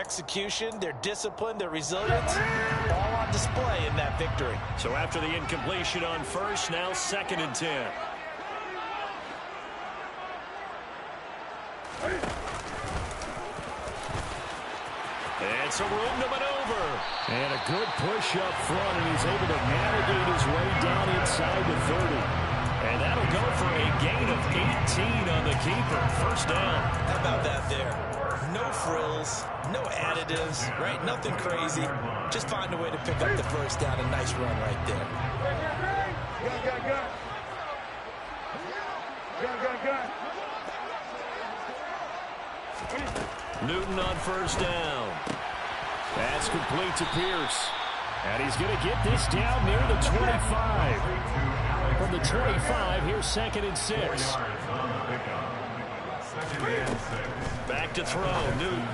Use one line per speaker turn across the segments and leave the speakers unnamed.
execution, their discipline, their resilience, all on display in that victory.
So after the incompletion on first, now 2nd and 10. And some room to maneuver.
And a good push up front, and he's able to navigate his way down inside the 30.
And that'll go for a gain of 18 on the keeper. First down.
How about that there? No frills, no additives, right? Nothing crazy. Just find a way to pick up the first down. A nice run right there.
Newton on first down.
That's complete to Pierce. And he's going to get this down near the 25. From the 25, here's 2nd and 6.
Back to throw. Newton.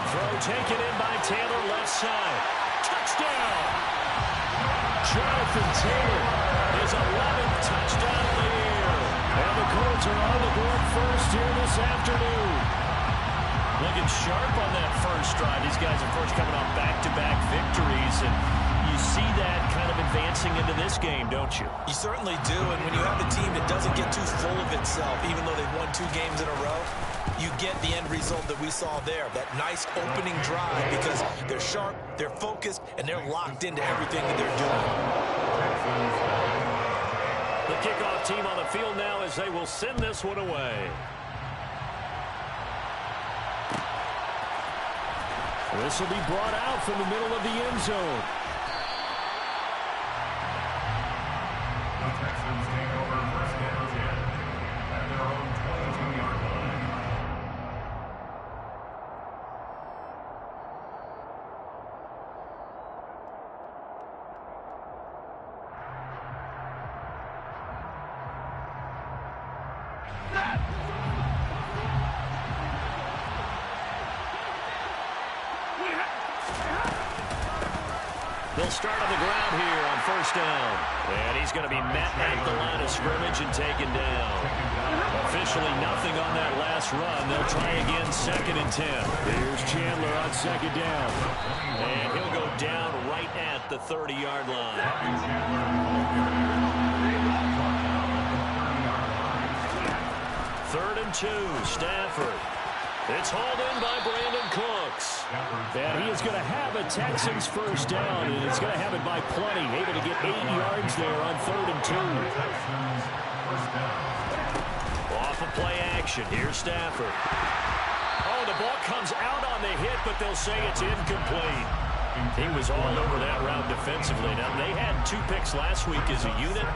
Throw taken in by Taylor, left side. Touchdown! Jonathan Taylor, his 11th touchdown of the year. And the Colts are on the board first here this afternoon. Looking sharp on that first drive. These guys, of course, coming off back-to-back victories, and you see that kind of advancing into this game, don't you?
You certainly do, and when you have a team that doesn't get too full of itself, even though they've won 2 games in a row, you get the end result that we saw there, that nice opening drive, because they're sharp, they're focused, and they're locked into everything that they're doing.
The kickoff team on the field now as they will send this one away.
This will be brought out from the middle of the end zone.
The Texans take over first down 10 at their own 22-yard line.
They'll start on the ground here on first down. And he's going to be met at the line of scrimmage and taken down. Officially nothing on that last run. They'll try again 2nd and 10.
Here's Chandler on 2nd down.
And he'll go down right at the 30-yard line. 3rd and 2, Stafford. It's hauled in by Brandon Cooks.
And he is going to have a Texans first down, and it's going to have it by plenty. Able to get 8 yards there on 3rd and 2.
Off of play action. Here's Stafford. Oh, the ball comes out on the hit, but they'll say it's incomplete. He was all over that route defensively. Now, they had 2 picks last week as a unit.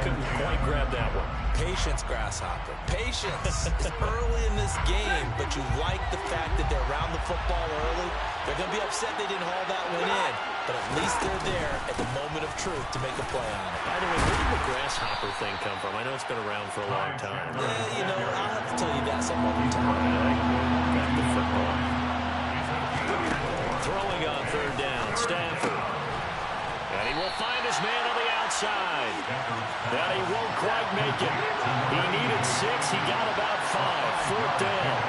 Couldn't quite grab that one.
Patience, Grasshopper. Patience. It's early in this game, but you like the fact that they're around the football early. They're going to be upset they didn't haul that one in, but at least they're there at the moment of truth to make a play on it.
By the way, where did the Grasshopper thing come from? I know it's been around for a long time.
Yeah, you know, I'll have to tell you that some other time.
Back to football. Throwing on 3rd down, Stafford. And he will find his man on the outside. And he won't quite make it. He needed 6. He got about 5. 4th down.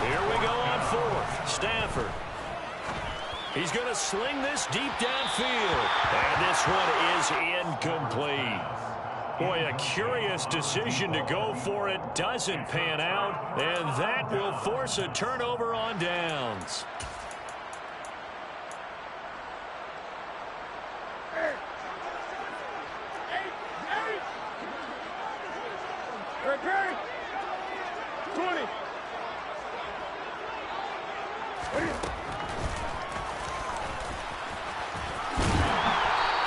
Here we go on 4th. Stafford. He's going to sling this deep downfield. And this one is incomplete. Boy, a curious decision to go for it. Doesn't pan out. And that will force a turnover on downs.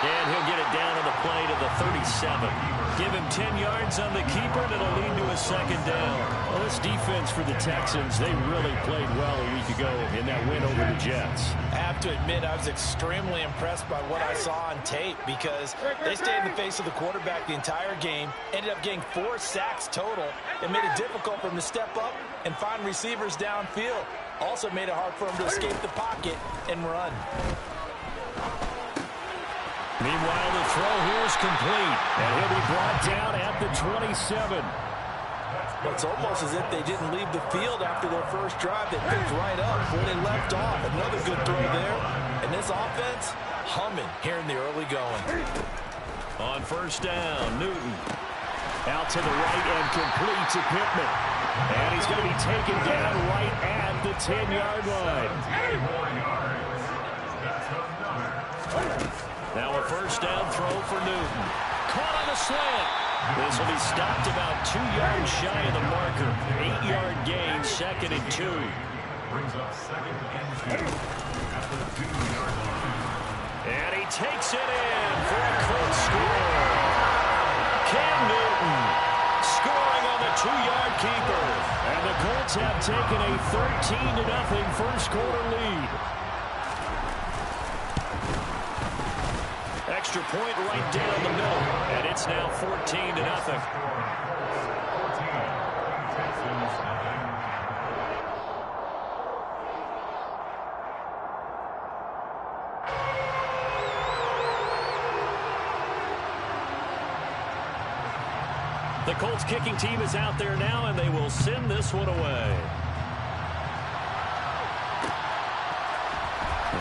And he'll get it down on the play to the 37. Give him 10 yards on the keeper, and it'll lead to a 2nd down.
Well, this defense for the Texans, they really played well a week ago in that win over the Jets.
I have to admit, I was extremely impressed by what I saw on tape because they stayed in the face of the quarterback the entire game, ended up getting 4 sacks total, and made it difficult for him to step up and find receivers downfield. Also made it hard for him to escape the pocket and run.
Meanwhile, the throw here is complete, and he'll be brought down at the 27.
It's almost as if they didn't leave the field after their first drive. They picked right up where they left off. Another good throw there. And this offense, humming here in the early going.
On first down, Newton. Out to the right and complete to Pittman. And he's going to be taken down right at the 10-yard line. Now a first down throw for Newton. Caught on a slant. This will be stopped about 2 yards shy of the marker. 8-yard gain, 2nd and 2.
Brings up 2nd and 2 at the 2-yard line.
And he takes it in for a Colts score. Cam Newton scoring on the 2-yard keeper. And the Colts have taken a 13-0 first quarter lead. Extra point right down the middle, and it's now 14-0. The Colts kicking team is out there now, and they will send this one away.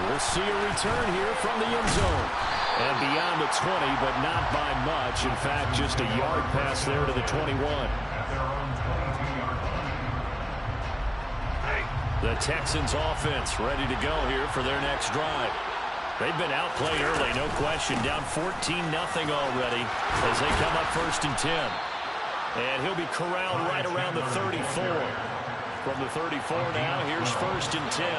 We'll see a return here from the end zone. And beyond the 20, but not by much. In fact, just a yard pass there to the 21. The Texans offense ready to go here for their next drive. They've been outplayed early, no question. Down 14-0 already as they come up 1st and 10. And he'll be corralled right around the 34. From the 34 now, here's 1st and 10.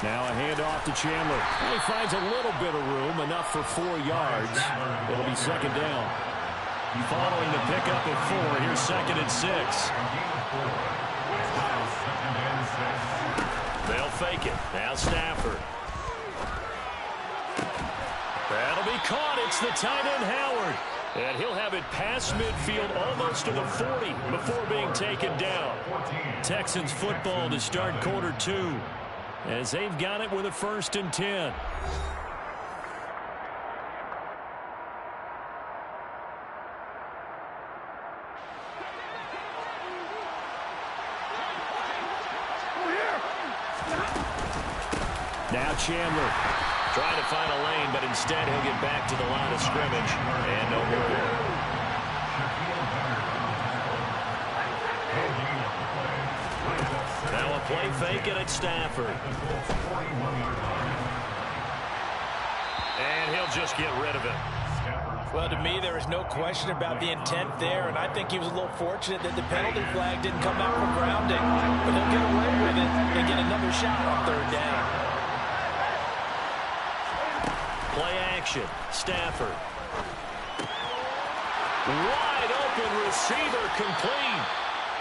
Now a handoff to Chandler. He finds a little bit of room, enough for 4 yards. It'll be 2nd down. Following the pickup of 4, here's 2nd and 6. They'll fake it. Now Stafford. That'll be caught. It's the tight end Howard. And he'll have it past midfield almost to the 40 before being taken down. Texans football to start quarter 2. As they've got it with a 1st and 10. Now Chandler trying to find a lane, but instead he'll get back to the line of scrimmage. And no more. Now a play fake and it's Stafford. And he'll just get rid of it.
Well, to me, there is no question about the intent there, and I think he was a little fortunate that the penalty flag didn't come out for grounding. But they'll get away with it and get another shot on 3rd down.
Play action. Stafford. Wide open receiver complete.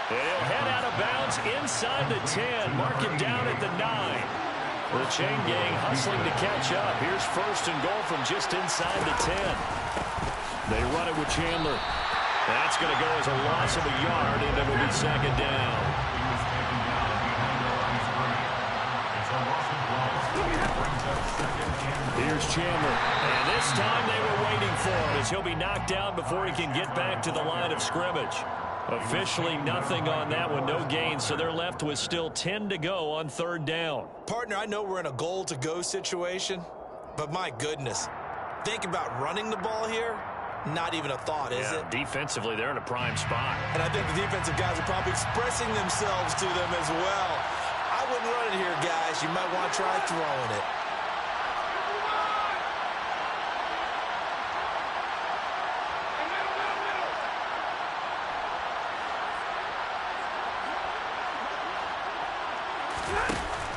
And he'll head out of bounds inside the 10. Mark him down at the 9. The chain gang hustling to catch up. Here's 1st and goal from just inside the 10. They run it with Chandler. That's going to go as a loss of a yard, and it will be 2nd down. Here's Chandler. And this time they were waiting for him as he'll be knocked down before he can get back to the line of scrimmage. Officially nothing on that one, no gain, so they're left with still 10 to go on 3rd down.
Partner, I know we're in a goal-to-go situation, but my goodness, think about running the ball here. Not even a thought, is it?
Defensively, they're in a prime spot.
And I think the defensive guys are probably expressing themselves to them as well. I wouldn't run it here, guys. You might want to try throwing it.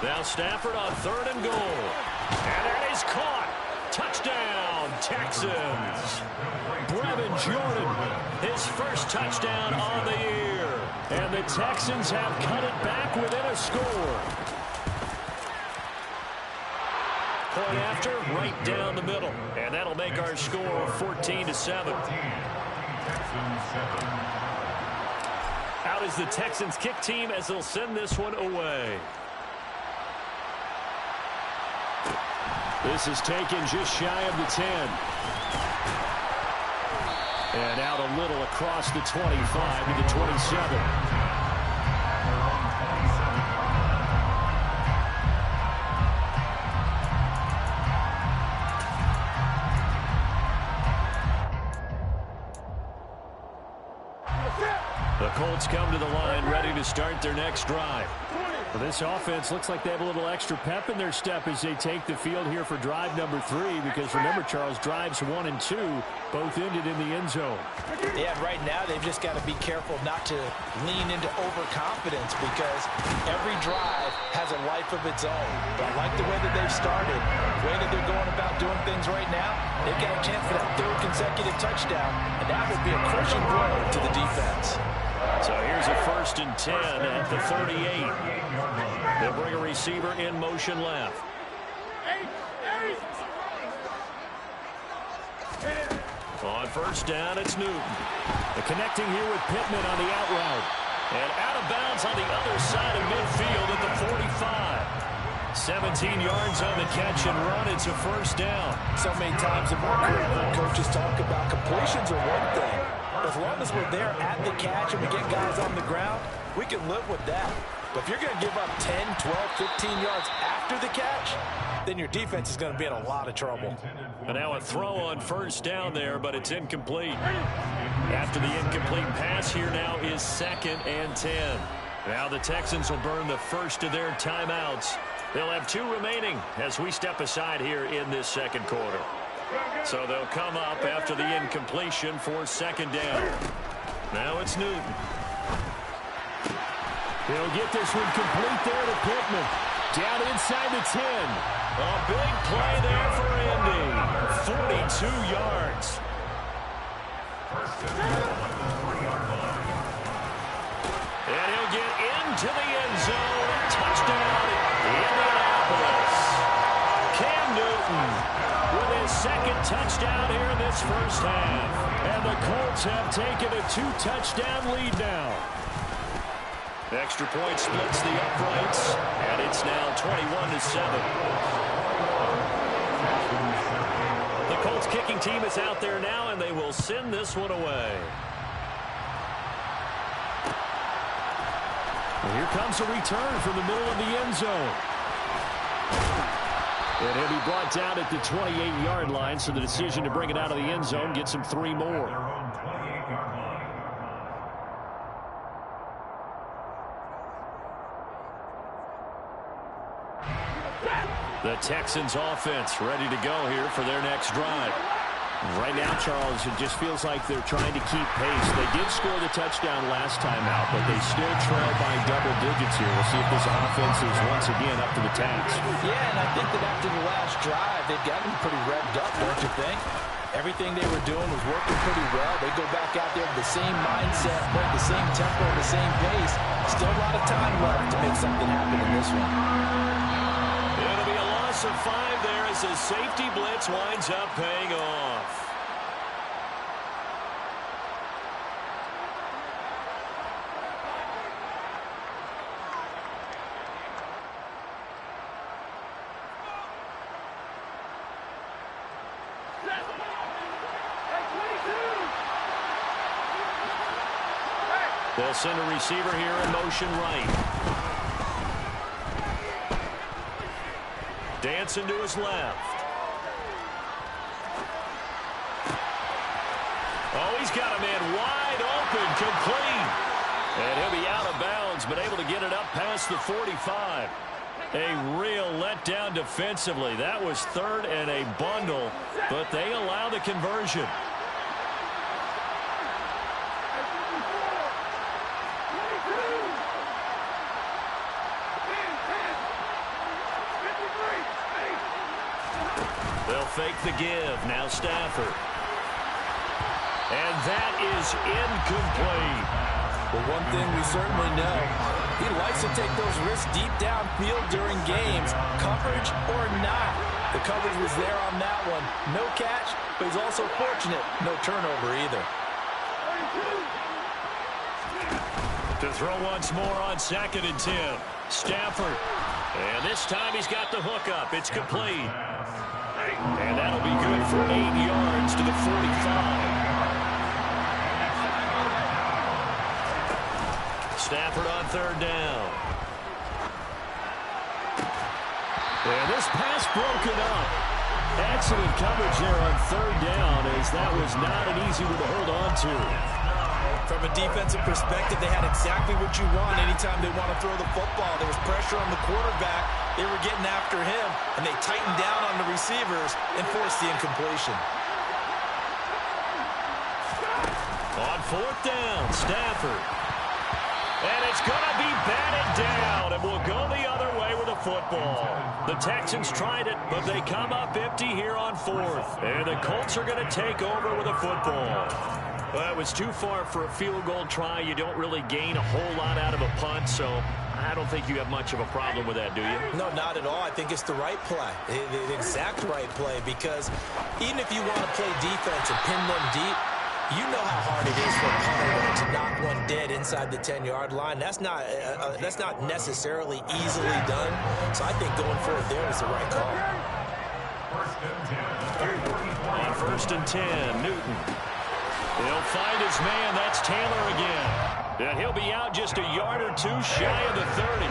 Now Stafford on 3rd and goal. And that is caught. Touchdown, Texans. Brevin Jordan, his first touchdown on the year. And the Texans have cut it back within a score. Point after, right down the middle. And that'll make our score 14-7. Out is the Texans kick team as they'll send this one away. This is taken just shy of the 10.
And out a little across the 25 to the 27. The Colts come to the line ready to start their next drive. Well, this offense looks like they have a little extra pep in their step as they take the field here for drive number 3, because remember, Charles, drives 1 and 2 both ended in the end zone.
Yeah, right now they've just got to be careful not to lean into overconfidence, because every drive has a life of its own. But I like the way that they've started, the way that they're going about doing things right now. They've got a chance for that 3rd consecutive touchdown, and that would be a crushing blow to the defense.
So here's a 1st and 10 at the 38. They'll bring a receiver in motion left. On 1st down, it's Newton. The connecting here with Pittman on the out route. And out of bounds on the other side of midfield at the 45. 17 yards on the catch and run. It's a 1st down.
So many times in my career, coaches talk about completions are one thing. As long as we're there at the catch and we get guys on the ground, we can live with that. But if you're going to give up 10, 12, 15 yards after the catch, then your defense is going to be in a lot of trouble.
And now a throw on 1st down there, but it's incomplete. After the incomplete pass, here now is 2nd and 10. Now the Texans will burn the 1st of their timeouts. They'll have 2 remaining as we step aside here in this 2nd quarter. So they'll come up after the incompletion for 2nd down. Now it's Newton. He'll get this one complete there to Pittman. Down inside the 10. A big play there for Indy. 42 yards. And he'll get into the end zone. Touchdown, Indianapolis. Cam Newton with his 2nd touchdown here in this 1st half. And the Colts have taken a 2-touchdown lead now. Extra point splits the uprights, and it's now 21-7. The Colts kicking team is out there now, and they will send this one away. And here comes a return from the middle of the end zone. And he'll be brought down at the 28-yard line, so the decision to bring it out of the end zone gets him 3 more. The Texans offense ready to go here for their next drive. Right now, Charles, it just feels like they're trying to keep pace. They did score the touchdown last time out, but they still trail by double digits here. We'll see if this offense is once again up to the task.
Yeah, and I think that after the last drive, they've got them pretty revved up, don't you think? Everything they were doing was working pretty well. They go back out there with the same mindset, playing the same tempo, the same pace. Still a lot of time left to make something happen in this one.
It'll be a loss of 5 there as the safety blitz winds up paying off. They'll send a receiver here in motion right. Dancing to his left. Oh, he's got a man wide open, complete. And he'll be out of bounds, but able to get it up past the 45. A real letdown defensively. That was 3rd and a bundle, but they allow the conversion. They'll fake the give. Now Stafford. And that is incomplete.
But one thing we certainly know, he likes to take those risks deep downfield during games, coverage or not. The coverage was there on that one. No catch, but he's also fortunate. No turnover either.
To throw once more on 2nd and 10. Stafford. And this time he's got the hook up. It's complete. And that'll be good for 8 yards to the 45.
Stafford on third down. And this pass broken up. Excellent coverage there on third down, as that was not an easy one to hold on to.
From a defensive perspective, they had exactly what you want anytime they want to throw the football. There was pressure on the quarterback. They were getting after him, and they tightened down on the receivers and forced the incompletion.
On fourth down, Stafford. And it's going to be batted down, and will go the other way with the football. The Texans tried it, but they come up empty here on fourth. And the Colts are going to take over with a football. Well, it was too far for a field goal try. You don't really gain a whole lot out of a punt, so I don't think you have much of a problem with that, do you?
No, not at all. I think it's the right play, the exact right play, because even if you want to play defense and pin them deep, you know how hard it is for a punter to knock one dead inside the 10-yard line. That's not necessarily easily done. So I think going for it there is the right call.
On first and 10, Newton. He'll find his man. That's Taylor again. And he'll be out just a yard or two shy of the 30.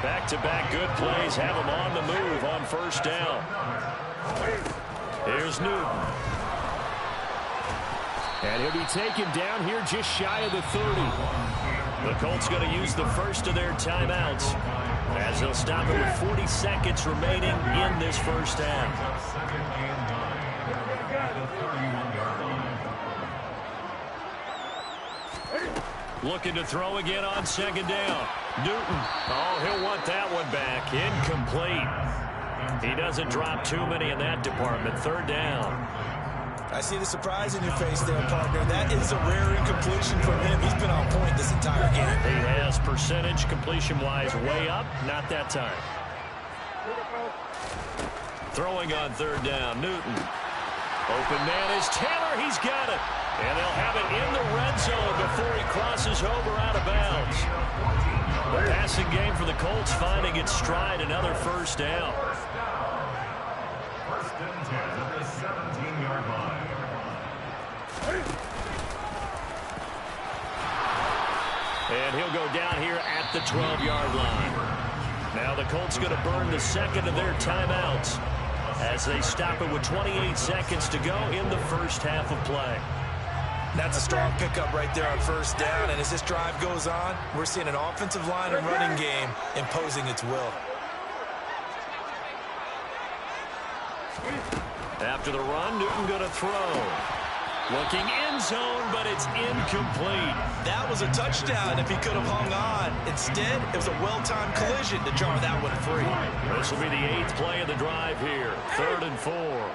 Back-to-back good plays have him on the move on first down. Here's Newton. And he'll be taken down here just shy of the 30. The Colts going to use the first of their timeouts, as they'll stop it with 40 seconds remaining in this first half. Looking to throw again on second down. Newton. Oh, he'll want that one back. Incomplete. He doesn't drop too many in that department. Third down.
I see the surprise in your face there, partner. That is a rare incompletion from him. He's been on point this entire game.
He has percentage completion-wise way up. Not that time. Throwing on third down, Newton. Open man is Taylor. He's got it. And they'll have it in the red zone before he crosses over out of bounds. The passing game for the Colts finding its stride. Another first down.
First and 10 at the 17-yard line.
And he'll go down here at the 12-yard line. Now the Colts going to burn the second of their timeouts as they stop it with 28 seconds to go in the first half of play.
That's a strong pickup right there on first down, and as this drive goes on, we're seeing an offensive line and running game imposing its will.
After the run, Newton going to throw. Looking end zone, but it's incomplete.
That was a touchdown if he could have hung on. Instead, it was a well-timed collision to jar that one free.
This will be the 8th play of the drive here. 3rd and 4.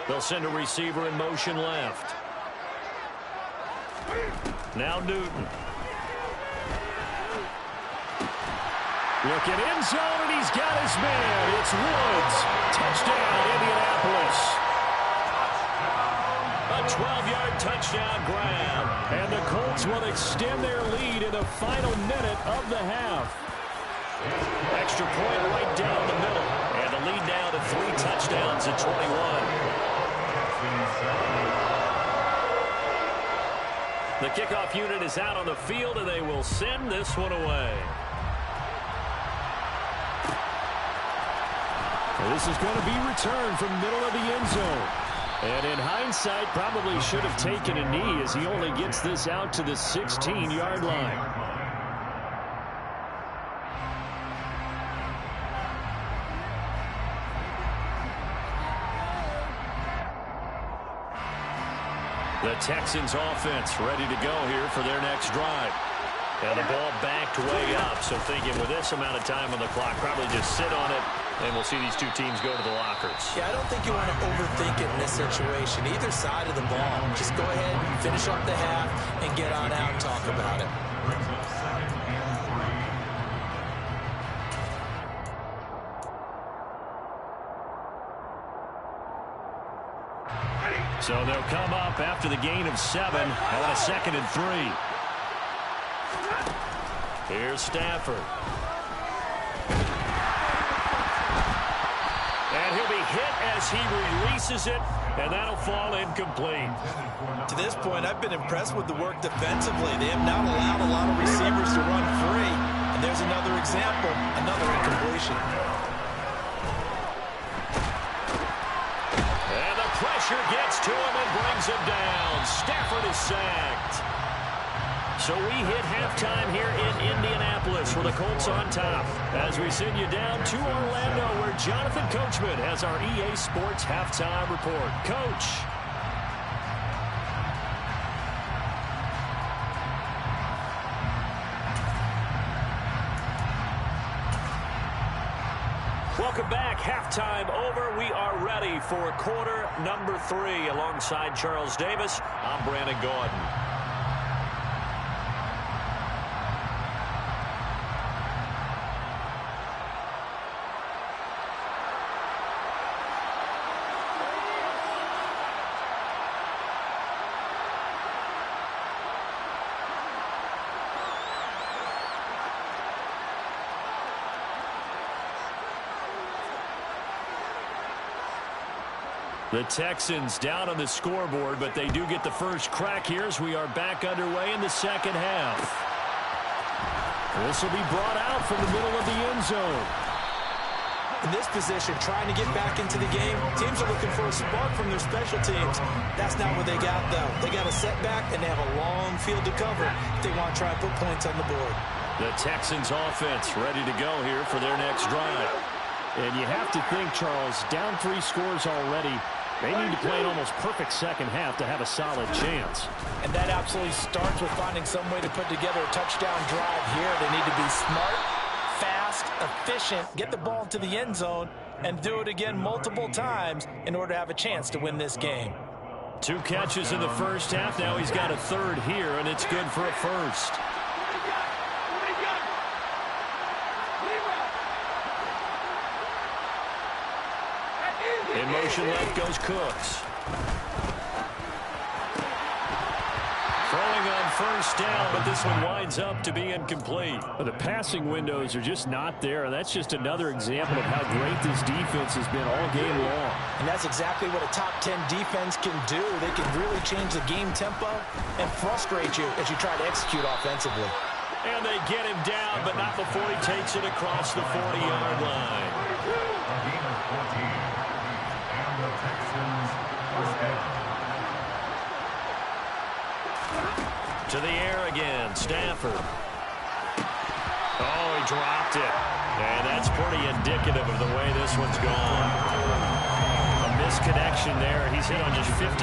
They'll send a receiver in motion left. Now Newton. Looking end zone, and he's got his man. It's Woods. Touchdown, Indianapolis. A 12-yard touchdown grab. And the Colts will extend their lead in the final minute of the half. Extra point right down the middle. And the lead now to 3 touchdowns at 21. The kickoff unit is out on the field, and they will send this one away. This is going to be returned from middle of the end zone. And in hindsight, probably should have taken a knee as he only gets this out to the 16-yard line. The Texans offense ready to go here for their next drive. And the ball backed way up, so thinking with this amount of time on the clock, probably just sit on it, and we'll see these two teams go to the lockers.
Yeah, I don't think you want to overthink it in this situation. Either side of the ball, just go ahead, finish up the half, and get on out and talk about it.
So they'll come up after the gain of 7 on a 2nd and 3. Here's Stafford. And he'll be hit as he releases it
And that'll fall incomplete.
To this point, I've been impressed with the work defensively. They have not allowed a lot of receivers to run free. And there's another example, another incompletion.
And the pressure gets to him and brings him down. Stafford is sacked. So we hit halftime here in Indianapolis with the Colts on top. As we send you down to Orlando, where Jonathan Coachman has our EA Sports halftime report. Coach. Welcome back. Halftime over. We are ready for quarter number 3. Alongside Charles Davis, I'm Brandon Gordon. The Texans down on the scoreboard, but they do get the first crack here as we are back underway in the second half. This will be brought out from the middle of the end zone.
In this position, trying to get back into the game, teams are looking for a spark from their special teams. That's not what they got, though. They got a setback, and they have a long field to cover if they want to try and put points on the board.
The Texans offense ready to go here for their next drive.
And you have to think, Charles, down 3 scores already. They need to play an almost perfect second half to have a solid chance.
And that absolutely starts with finding some way to put together a touchdown drive here. They need to be smart, fast, efficient, get the ball into the end zone, and do it again multiple times in order to have a chance to win this game.
2 catches in the first half. Now he's got a third here, and it's good for a first. In motion left goes Cooks. Throwing on first down, but this one winds up to be incomplete.
But the passing windows are just not there, and that's just another example of how great this defense has been all game long.
And that's exactly what a top 10 defense can do. They can really change the game tempo and frustrate you as you try to execute offensively.
And they get him down, but not before he takes it across the 40-yard line. To the air again, Stafford. Oh, he dropped it. And that's pretty indicative of the way this one's gone. A misconnection there. He's hit on just 50%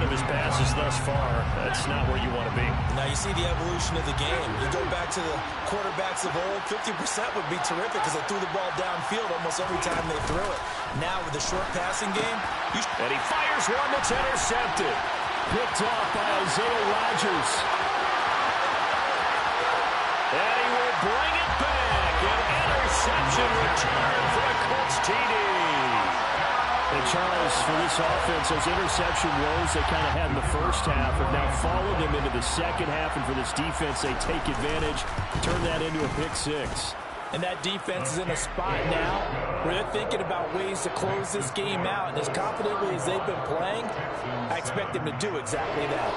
of his passes thus far. That's not where you want to be.
Now you see the evolution of the game. You go back to the quarterbacks of old, 50% would be terrific because they threw the ball downfield almost every time they threw it. Now with the short passing game,
and he fires one that's intercepted.
Picked off by Isaiah Rodgers.
And he will bring it back. An interception return for a Colts TD.
And Charles, for this offense, those interception woes they kind of had in the first half have now followed them into the second half. And for this defense, they take advantage, turn that into a pick 6.
And that defense is in a spot now where they're thinking about ways to close this game out. And as confidently as they've been playing, I expect them to do exactly that.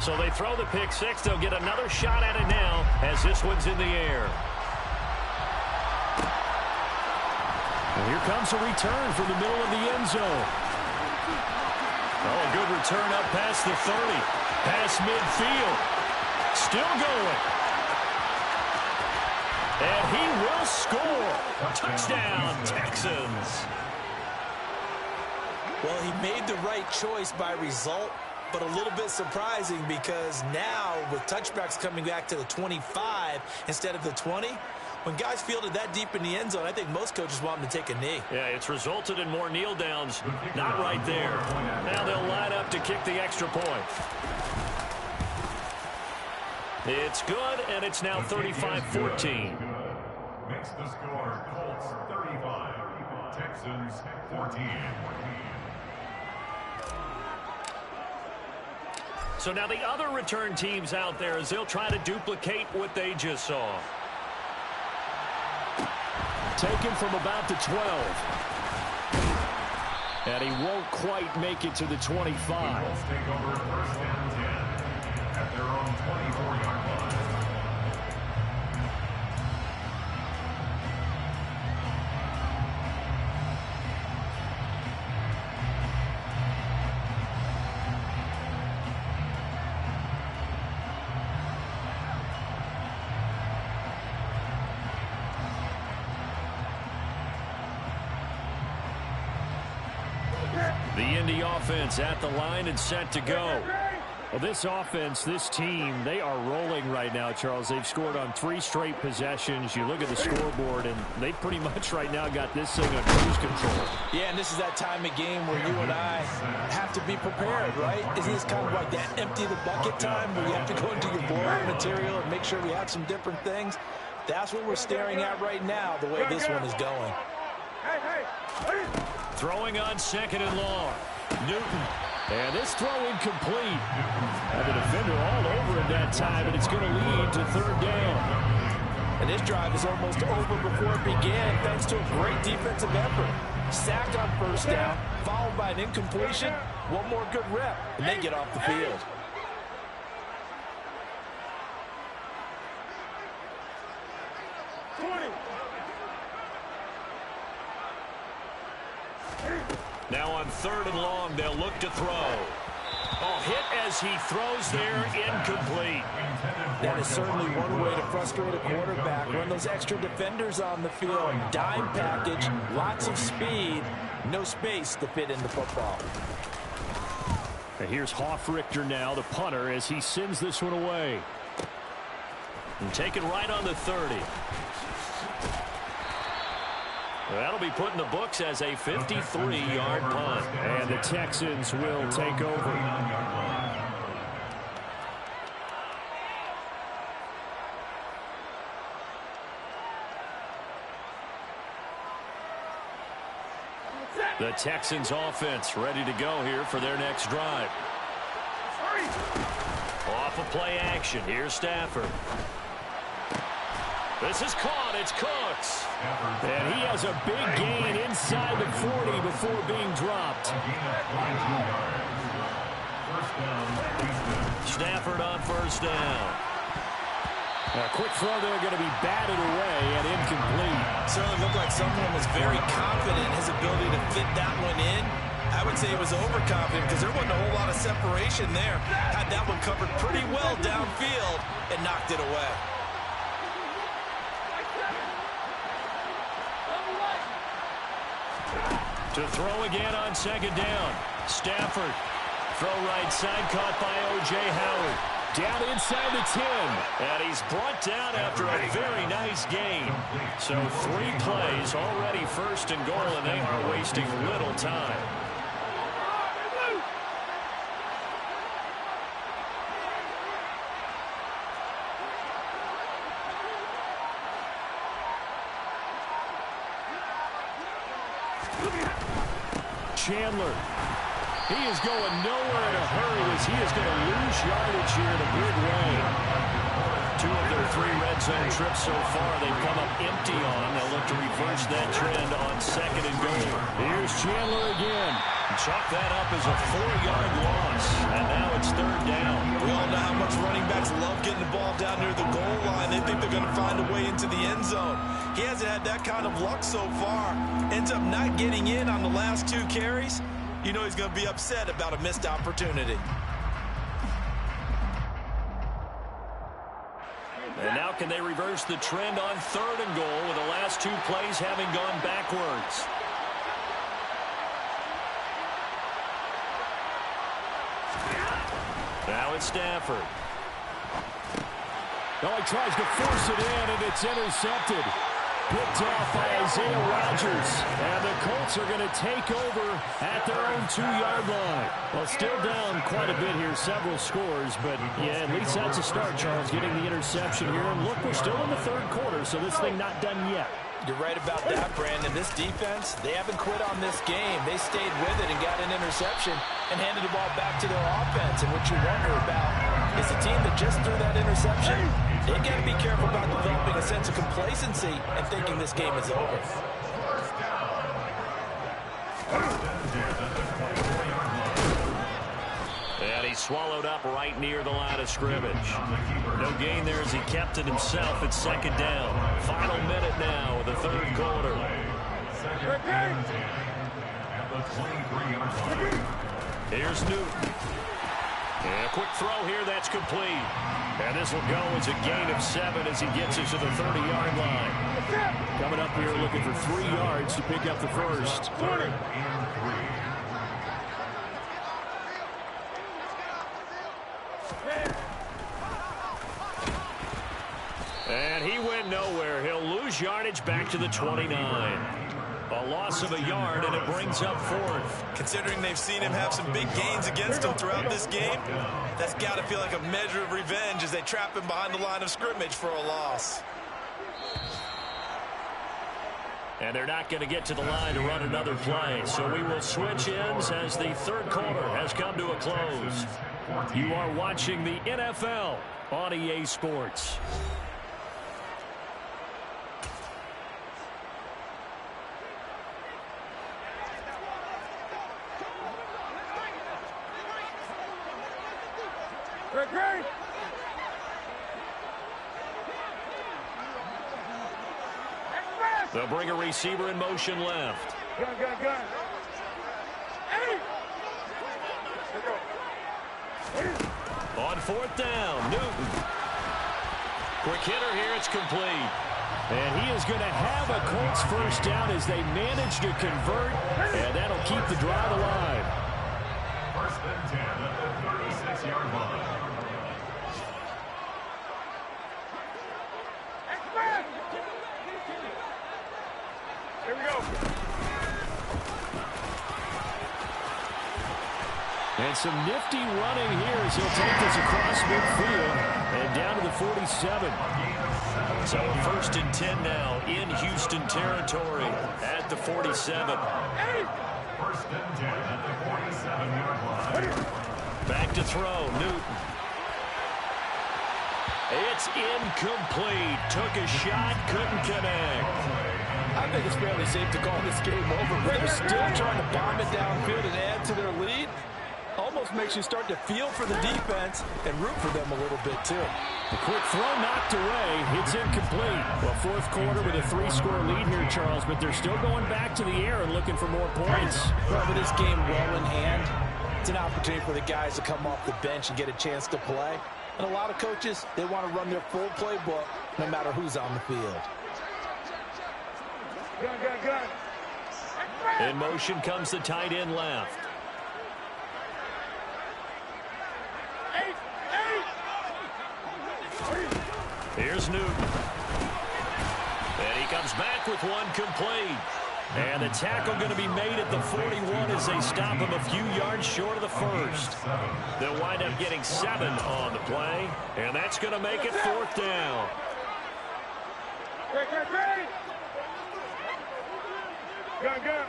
So they throw the pick 6. They'll get another shot at it now as this one's in the air.
And here comes a return from the middle of the end zone.
Oh, a good return up past the 30. Past midfield. Still going. And he will score. Touchdown, Texans.
Well, he made the right choice by result, but a little bit surprising because now with touchbacks coming back to the 25 instead of the 20, when guys fielded that deep in the end zone, I think most coaches want them to take a knee.
Yeah, it's resulted in more kneel downs. Not right there. Now they'll line up to kick the extra point. It's good, and it's now 35-14.
Makes the score Colts 35, Texans 14.
So now the other return teams out there as they'll try to duplicate what they just saw. Taken from about the 12. And he won't quite make it to the 25.
Eagles take over first and 10 at their own 24-yard line.
The Indy offense at the line and set to go. Well, this offense, this team, they are rolling right now, Charles. They've scored on 3 straight possessions. You look at the scoreboard, and they pretty much right now got this thing on cruise control.
Yeah, and this is that time of game where you and I have to be prepared, right? Isn't this kind of like that empty the bucket time where you have to go into your blowout material and make sure we have some different things? That's what we're staring at right now, the way this one is going.
Throwing on 2nd and long. Newton. And this throw incomplete. And the defender all over it that time, and it's going to lead to 3rd down.
And this drive is almost over before it began, thanks to a great defensive effort. Sacked on 1st down, followed by an incompletion. One more good rep, and they get off the field.
Now on 3rd and long, they'll look to throw. Oh, hit as he throws there, incomplete.
That is certainly one way to frustrate a quarterback. Run those extra defenders on the field. Dime package, lots of speed, no space to fit in the football.
And here's Hoffrichter now, the punter, as he sends this one away. And taken right on the 30. That'll be put in the books as a 53-yard punt. And the Texans will take over. The Texans offense ready to go here for their next drive. Off of play action. Here's Stafford. This is caught. It's Cooks. And he has a big gain inside the 40 before being dropped. Stafford on 1st down. A quick throw there, going to be batted away and incomplete.
Certainly looked like someone was very confident in his ability to fit that one in. I would say he was overconfident because there wasn't a whole lot of separation there. Had that one covered pretty well downfield and knocked it away.
To throw again on 2nd down. Stafford. Throw right side, caught by O.J. Howard. Down inside the 10. And he's brought down after a very nice gain. So 3 plays, already 1st and goal, and they are wasting little time. Chandler. He is going nowhere in a hurry as he is going to lose yardage here in a big way. 2 of their 3 red zone trips so far they've come up empty on. They'll look to reverse that trend on 2nd and goal. Here's Chandler again. Chalk that up as a 4-yard loss. And now it's 3rd down.
We all know how much running backs love getting the ball down near the goal line. They think they're going to find a way into the end zone. He hasn't had that kind of luck so far. Ends up not getting in on the last 2 carries. You know he's going to be upset about a missed opportunity.
And now can they reverse the trend on 3rd and goal with the last 2 plays having gone backwards? Now it's Stafford. Oh, he tries to force it in, and it's intercepted. Picked off by Isaiah Rodgers. And the Colts are going to take over at their own 2-yard line. Well, still down quite a bit here, several scores. But, yeah, at least that's a start, Charles, getting the interception here. And look, we're still in the 3rd quarter, so this thing not done yet.
You're right about that, Brandon. This defense, they haven't quit on this game. They stayed with it and got an interception and handed the ball back to their offense. And what you wonder about is the team that just threw that interception, They got to be careful about developing a sense of complacency and thinking this game is over.
And he swallowed up right near the line of scrimmage. No gain there as he kept it himself at second down. Final minute now of the third quarter. Here's Newton. And a quick throw here, that's complete. And this will go as a gain of 7 as he gets it to the 30-yard line.
Coming up here looking for 3 yards to pick up the first.
20.
And he went nowhere. He'll lose yardage back to the 29. A loss of a yard, and it brings up 4th.
Considering they've seen him have some big gains against them throughout this game, that's got to feel like a measure of revenge as they trap him behind the line of scrimmage for a loss.
And they're not going to get to the line to run another play. So we will switch ends as the third quarter has come to a close. You are watching the NFL on EA Sports.
Great.
They'll bring a receiver in motion left.
Gun. Hey!
On 4th down, Newton. Quick hitter here, it's complete. And he is going to have a Colts first down as they manage to convert, and that'll keep the drive alive.
1st and 10 at the 36-yard line. Here we go.
And some nifty running here as he'll take this across midfield and down to the 47.
So 1st and 10 now in Houston territory at the 47.
1st and 10 at the 47-yard line.
Back to throw, Newton. It's incomplete. Took a shot, couldn't connect.
I think it's fairly safe to call this game over, but they're still trying to bomb it downfield and add to their lead. Almost makes you start to feel for the defense and root for them a little bit, too.
A quick throw knocked away. It's incomplete. Well, 4th quarter with a 3-score lead here, Charles, but they're still going back to the air and looking for more points.
Well, with this game well in hand, it's an opportunity for the guys to come off the bench and get a chance to play. And a lot of coaches, they want to run their full playbook no matter who's on the field.
In motion comes the tight end left. Here's Newton. And he comes back with one complete. And the tackle going to be made at the 41 as they stop him a few yards short of the first. They'll wind up getting 7 on the play. And that's going to make it 4th down.
Gun. Gun.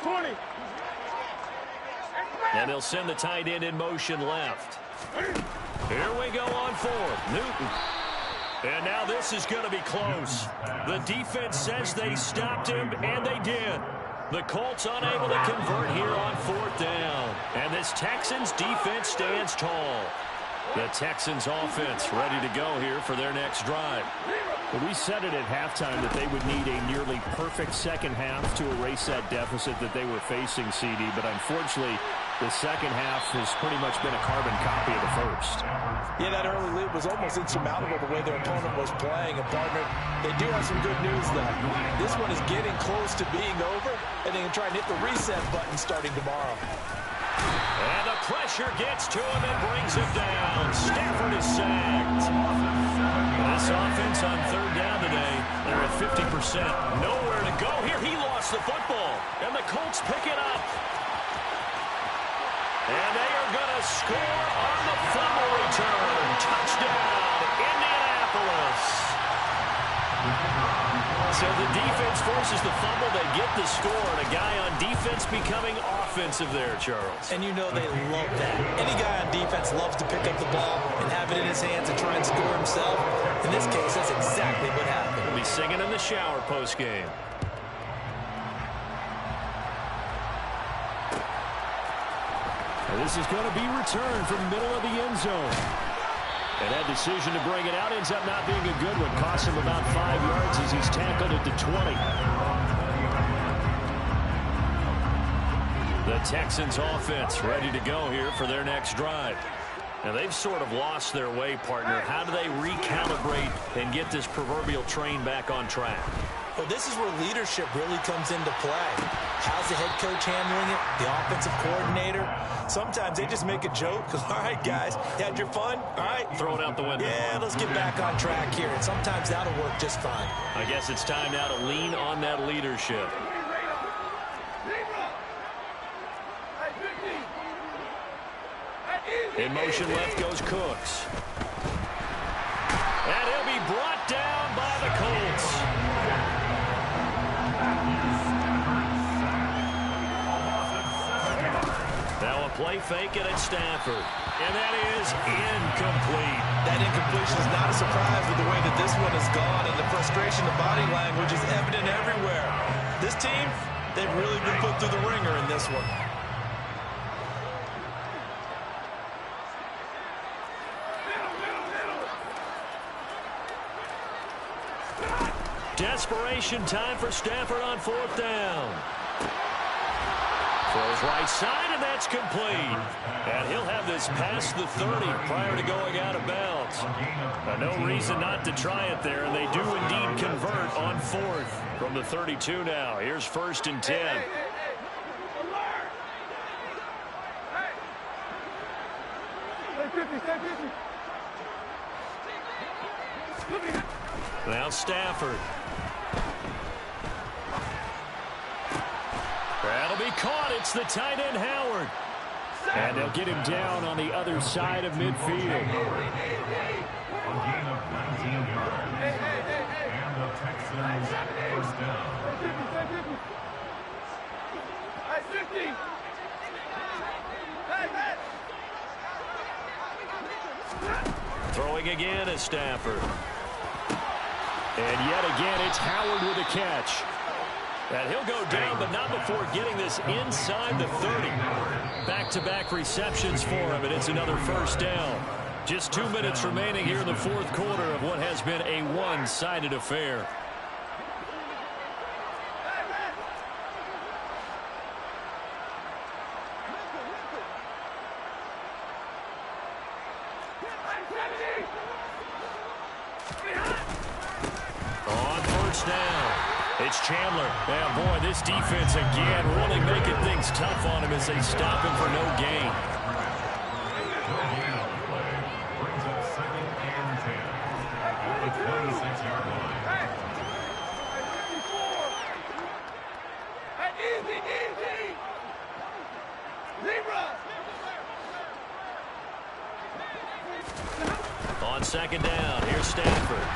20.
And they'll send the tight end in motion left. Here we go on 4th. Newton. And now this is going to be close. The defense says they stopped him, and they did. The Colts unable to convert here on 4th down. And this Texans defense stands tall. The Texans offense ready to go here for their next drive.
Well, we said it at halftime that they would need a nearly perfect second half to erase that deficit that they were facing, CD. But unfortunately, the second half has pretty much been a carbon copy of the first.
Yeah, that early lead was almost insurmountable the way their opponent was playing. And, partner, they do have some good news, though. This one is getting close to being over, and they can try and hit the reset button starting tomorrow.
And the pressure gets to him and brings him down. Stafford is sacked. This offense on 3rd down today, they're at 50%. Nowhere to go here. He lost the football, and the Colts pick it up. And they are going to score on the fumble return. Touchdown, Indianapolis.
So the defense forces the fumble. They get the score, and a guy on defense becoming offensive there, Charles.
And you know they love that. Any guy on defense loves to pick up the ball and have it in his hands and try and score himself. In this case, that's exactly what happened.
He'll be singing in the shower post-game. This is going to be returned from the middle of the end zone. And that decision to bring it out ends up not being a good one. Costs him about 5 yards as he's tackled at the 20. The Texans offense ready to go here for their next drive. Now they've sort of lost their way, partner. How do they recalibrate and get this proverbial train back on track?
Well, this is where leadership really comes into play. How's the head coach handling it? The offensive coordinator? Sometimes they just make a joke because, all right, guys, you had your fun? All right.
Throw it out the window.
Yeah, let's get back on track here. And sometimes that'll work just fine.
I guess it's time now to lean on that leadership. In motion left goes Cooks. And he'll be brought down by the Colts. Now a play fake and it's Stafford. And that is incomplete.
That incompletion is not a surprise with the way that this one has gone, and the frustration, the body language is evident everywhere. This team, they've really been put through the ringer in this one.
Desperation time for Stafford on 4th down. Throws right side, and that's complete. And he'll have this past the 30 prior to going out of bounds. No reason not to try it there, and they do indeed convert on 4th from the 32 now. Here's 1st and 10. Now Stafford. That'll be caught. It's the tight end, Howard. And they'll get him down on the other side of midfield.
A gain of 19 yards. And the Texans first down.
Throwing again is Stafford. And yet again, it's Howard with a catch. And he'll go down, but not before getting this inside the 30. Back-to-back receptions for him, and it's another 1st down. Just 2 minutes remaining here in the 4th quarter of what has been a one-sided affair. On 1st down. It's Chandler. Yeah, boy, this defense again really making things tough on him as they stop him for no gain.
Brings up 2nd and 10. At the 26-yard line.
On 2nd down, here's Stafford.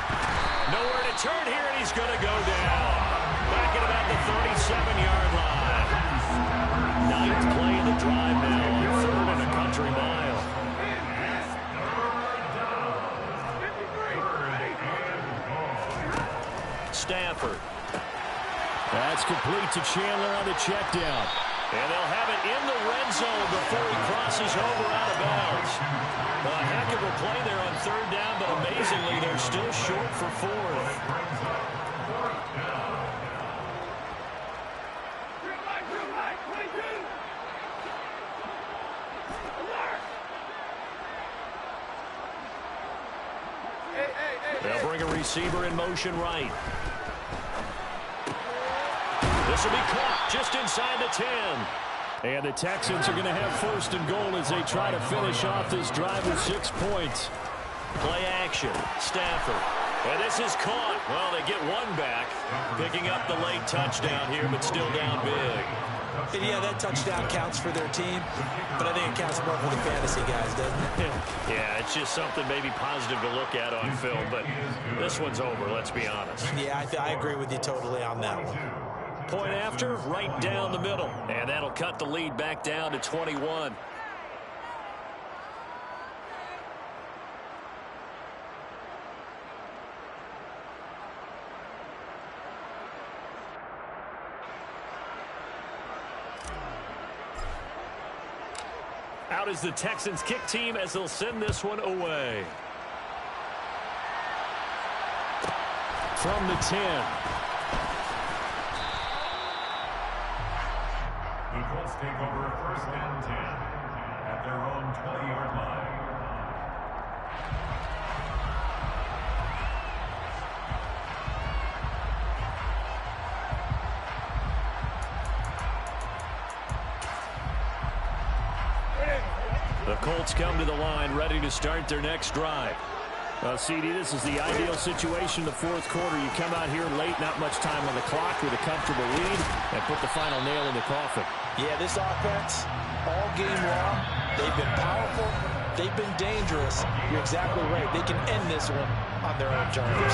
Nowhere to turn here, and he's going to go down. Back at about the 37-yard line. 9th play of the drive now on 3rd and a country mile. Stafford. That's complete to Chandler on the check down. And they'll have it in the red zone before he crosses over out of bounds. A heck of a play there on 3rd down, but amazingly, they're still short for 4th. They'll bring a receiver in motion right. This will be caught just inside the 10. And the Texans are going to have 1st and goal as they try to finish off this drive with 6 points. Play action. Stafford. And this is caught. Well, they get one back. Picking up the late touchdown here, but still down big.
And yeah, that touchdown counts for their team, but I think it counts more for the fantasy guys, doesn't it?
Yeah, it's just something maybe positive to look at on film, but this one's over, let's be honest.
Yeah, I agree with you totally on that one.
Point after, right down the middle, and that'll cut the lead back down to 21. Out is the Texans kick team as they'll send this one away. From the 10.
The Colts take over 1st and 10 at their own 20-yard line.
The Colts come to the line ready to start their next drive. CD, this is the ideal situation in the fourth quarter. You come out here late, not much time on the clock with a comfortable lead, and put the final nail in the coffin.
Yeah, this offense, all game long, they've been powerful, they've been dangerous. You're exactly right. They can end this one on their own terms.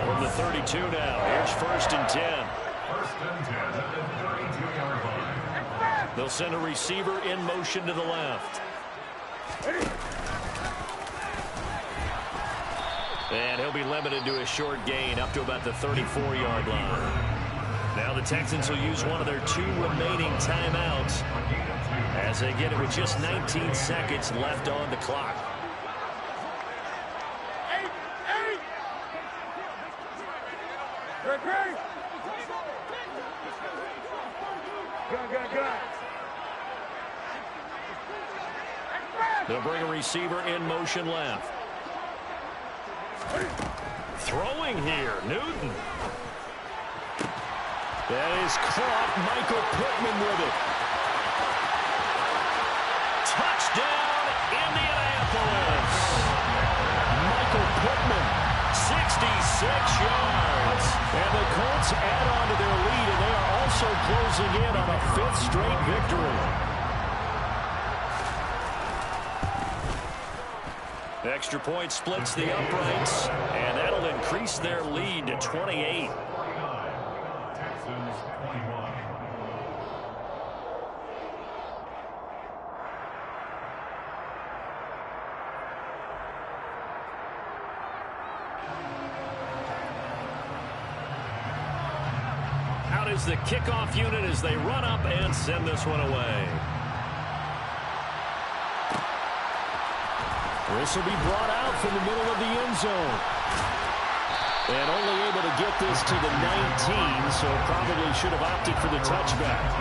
From the 32 now, here's 1st and 10.
1st and 10 at the 32-yard line.
They'll send a receiver in motion to the left. And he'll be limited to a short gain up to about the 34-yard line. Now the Texans will use one of their 2 remaining timeouts as they get it with just 19 seconds left on the clock. They'll bring a receiver in motion left. Throwing here, Newton. That is caught. Michael Pittman with it. Touchdown, Indianapolis. Michael Pittman, 66 yards. And the Colts add on to their lead, and they are also closing in on a 5th straight victory. Extra point splits the uprights, and that'll increase their lead to 28.
Texans 21.
Out is the kickoff unit as they run up and send this one away. This will be brought out from the middle of the end zone. And only able to get this to the 19, so probably should have opted for the touchback.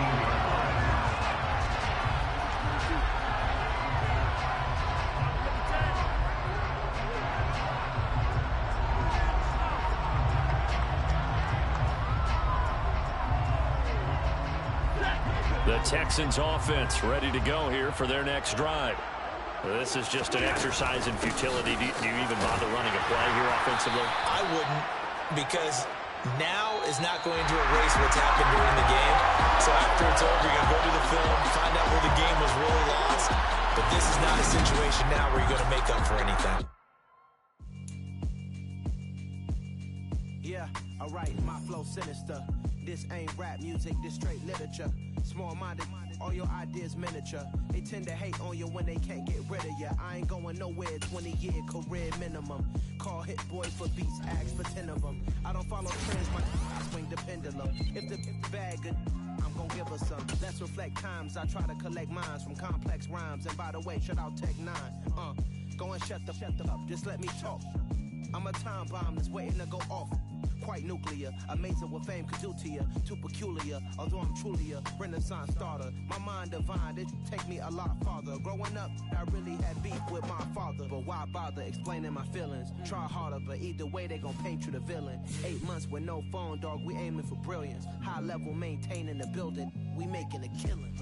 The Texans offense ready to go here for their next drive. This is just an exercise in futility. Do you even bother running a play here offensively?
I wouldn't, because now is not going to erase what's happened during the game. So after it's over, you're going to go to the film, find out where the game was really lost. But this is not a situation now where you're going to make up for anything.
Yeah, alright, my flow sinister. This ain't rap music, this straight literature. Small-minded, all your ideas miniature. They tend to hate on you when they can't get rid of you. I ain't going nowhere, 20-year career minimum. Call hit boy for beats, ask for 10 of them. I don't follow trends, I swing the pendulum. If the bag good, I'm gonna give her some. Let's reflect times, I try to collect minds from complex rhymes. And by the way, shout out Tech 9. Go and shut the up, just let me talk. I'm a time bomb that's waiting to go off. Quite nuclear, amazing what fame could do to you. Too peculiar, although I'm truly a renaissance starter. My mind divine, it take me a lot farther. Growing up, I really had beef with my father. But why bother explaining my feelings? Try harder, but either way they gon' paint you the villain. 8 months with no phone, dog, we aiming for brilliance. High level maintaining the building, we making a killing.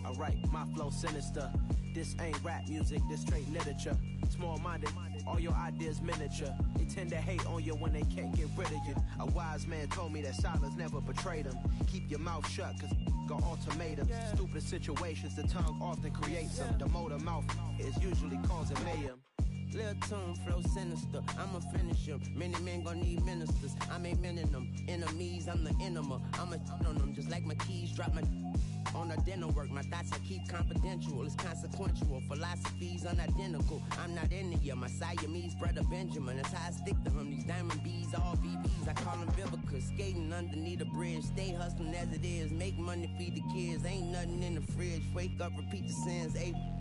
Alright, my flow sinister. This ain't rap music, this straight literature. Small-minded, all your ideas miniature. They tend to hate on you when they can't get rid of you. A wise man told me that silence never betrayed him. Keep your mouth shut, cause got ultimatums. Stupid situations, the tongue often creates them. The motor mouth is usually causing mayhem.
Lil' tune, flow sinister, I'ma finish him. Many men gon' need ministers, I ain't mending them. Enemies, I'm the enema, I'ma on them. Just like my keys, drop my on the dinner work. My thoughts I keep confidential, it's consequential. Philosophies unidentical, I'm not India. My Siamese brother Benjamin, that's how I stick to him. These diamond bees, all VVs, I call them Vivica. Skating underneath the bridge, stay hustling as it is. Make money, feed the kids, ain't nothing in the fridge. Wake up, repeat the sins,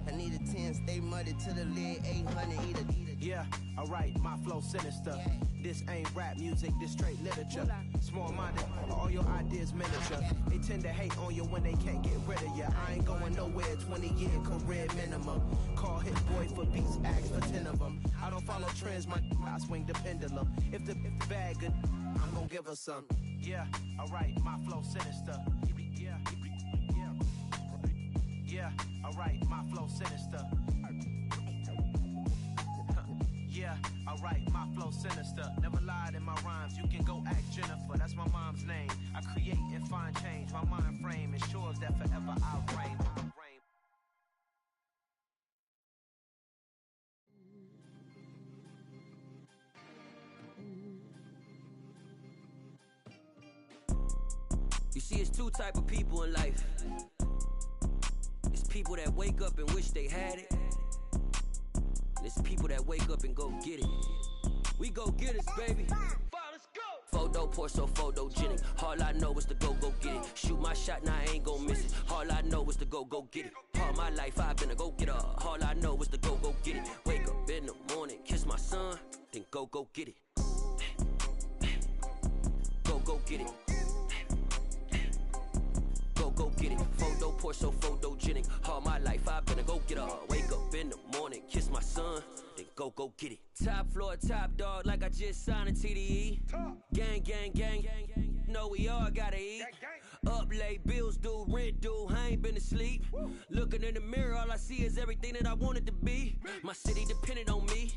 I need a 10, stay muddy to the lid, 800, eat a.
Yeah, alright, my flow sinister. This ain't rap music, this straight literature. Small-minded, all your ideas miniature. They tend to hate on you when they can't get rid of you. I ain't going nowhere, 20-year career minimum. Call Hit Boy for beats, ask for 10 of them. I don't follow trends, I swing the pendulum. If the bag good, I'm gonna give her some. Yeah, alright, my flow sinister. Yeah, alright, my flow sinister. Yeah, alright, my flow sinister. Never lied in my rhymes, you can go ask Jennifer, that's my mom's name. I create and find change, my mind frame ensures that forever I'll reign.
You see, it's two type of people in life. It's people that wake up and wish they had it. And it's people that wake up and go get it. We go get it, baby. Let's go. Photo pour so photogenic. All I know is to go get it. Shoot my shot, now I ain't gon' miss it. All I know is to go get it. All my life I've been a go-getter. All I know is to go get it. Wake up in the morning, kiss my son, then go get it. Go get it. Go get it. Photo pour so photogenic. All my life I've been a go-getter. Wake up in the morning, kiss my son, then go get it. Top floor, top dog, like I just signed a TDE. Gang. Know we all gotta eat. Up late, bills due, rent due, I ain't been asleep. Looking in the mirror, all I see is everything that I wanted to be. My city depended on me,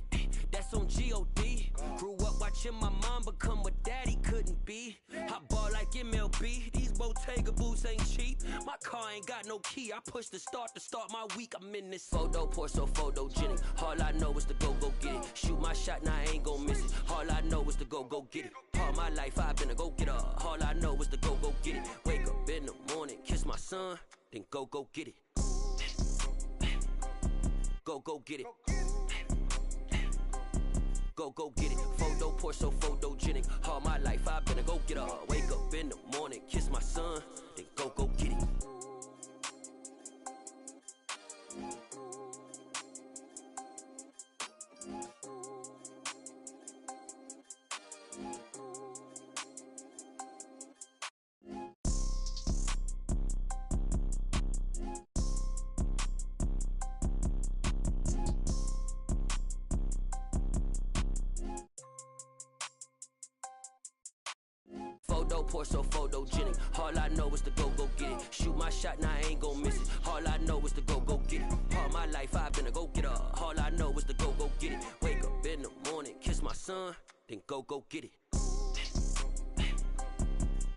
that's on G.O.D. Grew up watching my mom become what daddy couldn't be. I ball like MLB, these Bottega boots ain't cheap. My car ain't got no key, I push the start to start my week. I'm in this photo pour so photogenic. All I know is to go get it. Shoot my shot, now I ain't gon' miss it. All I know is to go get it. All my life I've been a go-getter. All I know is to go get it. Wake up in the morning, kiss my son, then go get it. Go get it. Go get it. Photo pour so photogenic. All my life I've been a go-getter. Wake up in the morning, kiss my son, then go get it. Photo pour so photogenic. All I know is to go get it. Shoot my shot, now I ain't gon' miss it. All I know is to go get it. All my life I've been a go-getter. All I know is to go get it. Wake up in the morning, kiss my son, then go get it.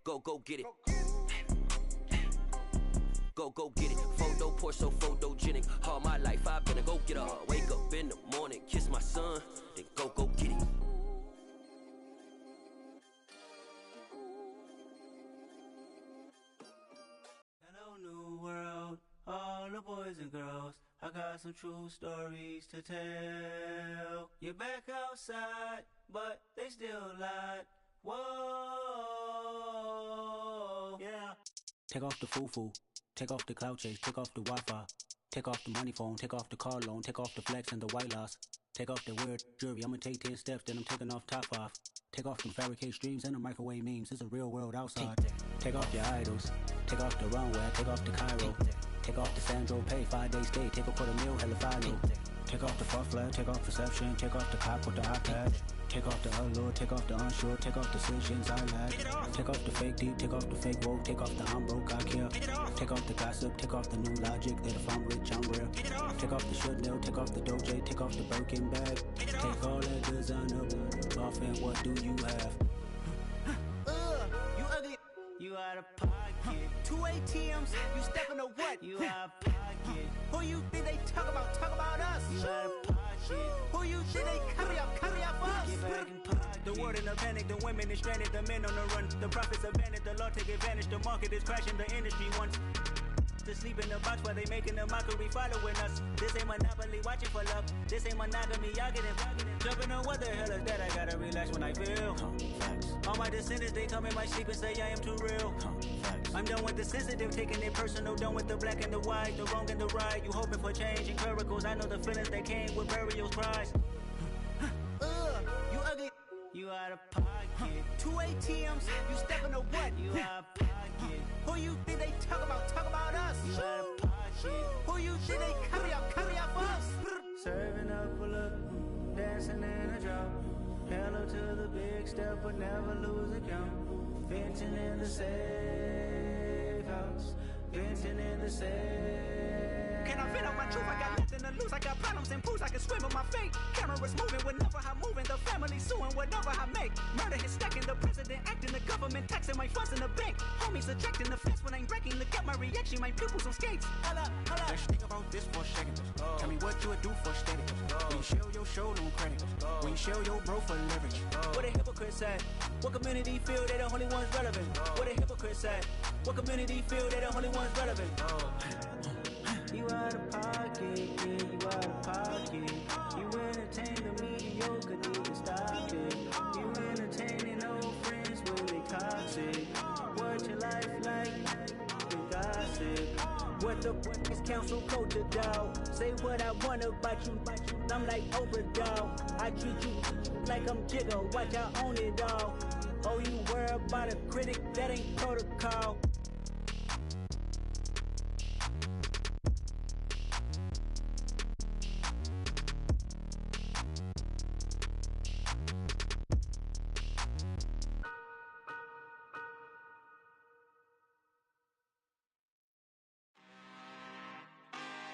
Go get it. Go get it. Photo pour so photogenic. All my life I've been a go-getter. Wake up in the morning, kiss my son, then go get it.
Hello, new world, all the boys and girls. I got some true stories to tell. You're back outside, but they still lied. Whoa, yeah.
Take off the foo-foo, take off the cloud chase, take off the Wi-Fi, take off the money phone, take off the car loan, take off the flex and the white loss, take off the weird jewelry. I'ma take 10 steps, then I'm taking off top 5. Take off them fabricated streams and the microwave memes. It's a real world outside. Take off your idols, take off the runway, take off the Cairo, take off the Sandro Pay, 5 days stay, take a $250,000, hella follow. Take off the far flag, take off perception, take off the cop with the iPad. Take off the allure, take off the unsure, take off decisions I lack. Take off the fake deep, take off the fake woke, take off the I'm broke, I care. Take off the gossip, take off the new logic that if I'm rich, I'm rare. Take off the Chanel, take off the Doja, take off the Birkin bag. Take all that designer off and what do you have?
You ugly, you out of pocket. 2 ATMs, you stepping to what? You out of pocket. Who you think they talk about us? You out of pocket. Who you think they carry up for us? Get back in pocket. The world in a panic, the women is stranded, the men on the run. The profits abandoned, the law take advantage, the market is crashing, the industry wants to sleep in the box while they making a mockery following us. This ain't Monopoly, watching for love. This ain't monogamy, y'all getting jumping on what the hell is that? I gotta relax when I feel. All my descendants, they come in my sleep and say I am too real. I'm done with the sensitive, taking it personal. Done with the black and the white, the wrong and the right. You hoping for change and miracles. I know the feelings that came with burials, cries. You ugly. You out of pocket. 2 ATMs, you stepping to what? You out of pocket. Who you think they talk about us? You out of pocket. Who you think they carry up for us? Serving up a look, dancing in a drop. Hello to the big step, but never lose a count. Venting in the safe house. Venting in the safe. Can I vent out my truth? I got nothing to lose. I got problems and proofs. I can swim with my fate. Cameras moving whenever I'm moving. The family suing whatever I make. Murder is stacking. The president acting. The government taxing my funds in the bank. Homies ejecting the fence when I'm breaking. Look at my reaction. My pupils on skates. Hold up.
Let's think about this for a second. Tell me what you would do for steady. When you show your show, no credit. When you show your bro for leverage.
What a hypocrite said. What community feel they the only ones relevant? What a hypocrite said. What community feel they the only ones relevant? You out of pocket, yeah, you out of pocket. You entertain the mediocre, need to stop it. You entertaining old friends when they toxic. What your life like? You gossip. What the fuck is council culture, dog? Say what I want about you. I'm like Oprah, dog. I treat you like I'm Jigga. Watch I own it all. Oh, you worry about a critic? That ain't protocol.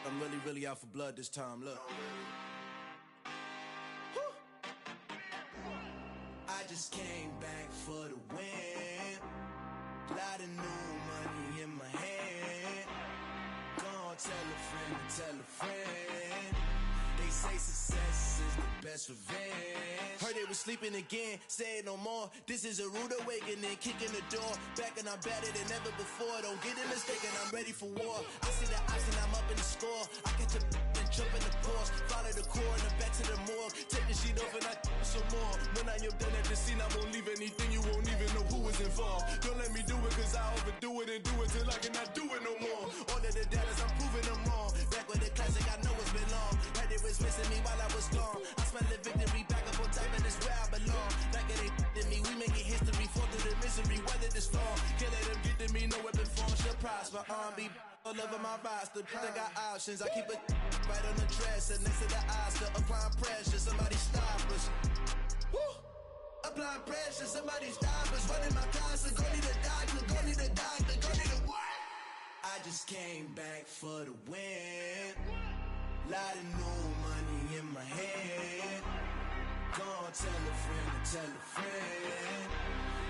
I'm really out for blood this time, look. I just came back for the win. Lot of new money in my hand. Gonna tell a friend to tell a friend. They say success is the best revenge. Heard they was sleeping again, say it no more. This is a rude awakening, kicking the door. Back and I'm better than ever before. Don't get it mistaken, I'm ready for war. I see the ice and I'm up in the score. I catch a and jump in the Porsche. Follow the core and the back to the morgue. Take the sheet off and I some more. When I am done at the scene, I won't leave anything. You won't even know who was involved. Don't let me do it cause I overdo it and do it till I cannot do it no more. All of the doubters, I'm proving them wrong. Back with the classic, I know it's been long. Heard they was missing me while I was gone. I smell the victory back up on time and it's where I belong. Like it ain't to me, we making history. Fall through the misery, weather the storm. Can't let them get to me, no weapon form should prosper. R&B all over my roster, I got options. I keep it right on the dresser, next to the Oscar. Applying pressure, somebody stop us. Woo! Applying pressure, somebody stop us. Running my closet, go need a doctor, go need a doctor, go need a what? I just came back for the win. Lot of new money in my hand. Gonna tell a friend to tell a friend.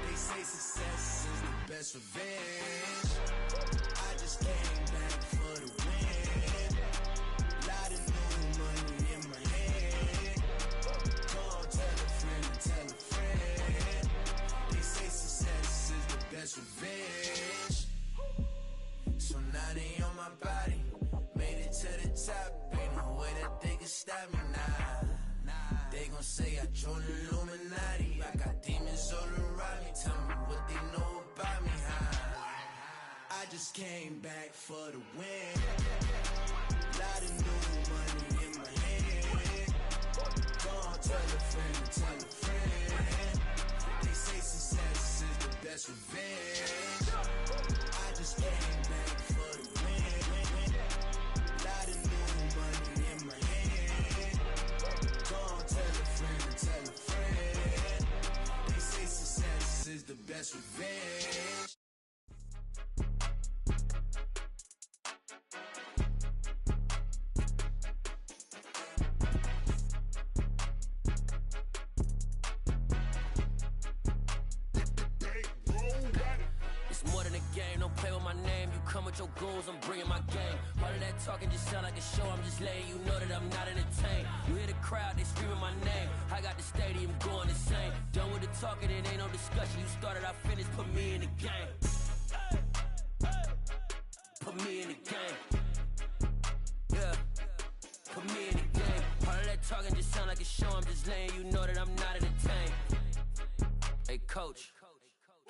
They say success is the best revenge. I just came back for the win. Lot of new money in my hand. Gonna tell a friend to tell a friend. They say success is the best revenge. So now they on my body. Made it to the top. Ain't no way that they can stop me now. They gon' say I joined the Illuminati. I got demons all around me. Tell me what they know about me, huh? I just came back for the win. Lot of new money in my hand. Gonna tell a friend to tell a friend. They say success is the best revenge. I just came back for the win. Lot of new money in my hand. Gonna tell a friend to tell a friend. They say success is the best revenge.
It's more than a game, don't play with my name. You come with your goons, I'm bringing my game. All of that talking just sound like a show, I'm just letting you know that I'm not entertained. You hear the crowd, they screaming my name. I got the stadium going insane. Done with the talking, it ain't no discussion. You started, I finished, put me in the game. Put me in the game. Yeah, put me in the game. All of that talking just sound like a show, I'm just letting you know that I'm not entertained. Hey, coach,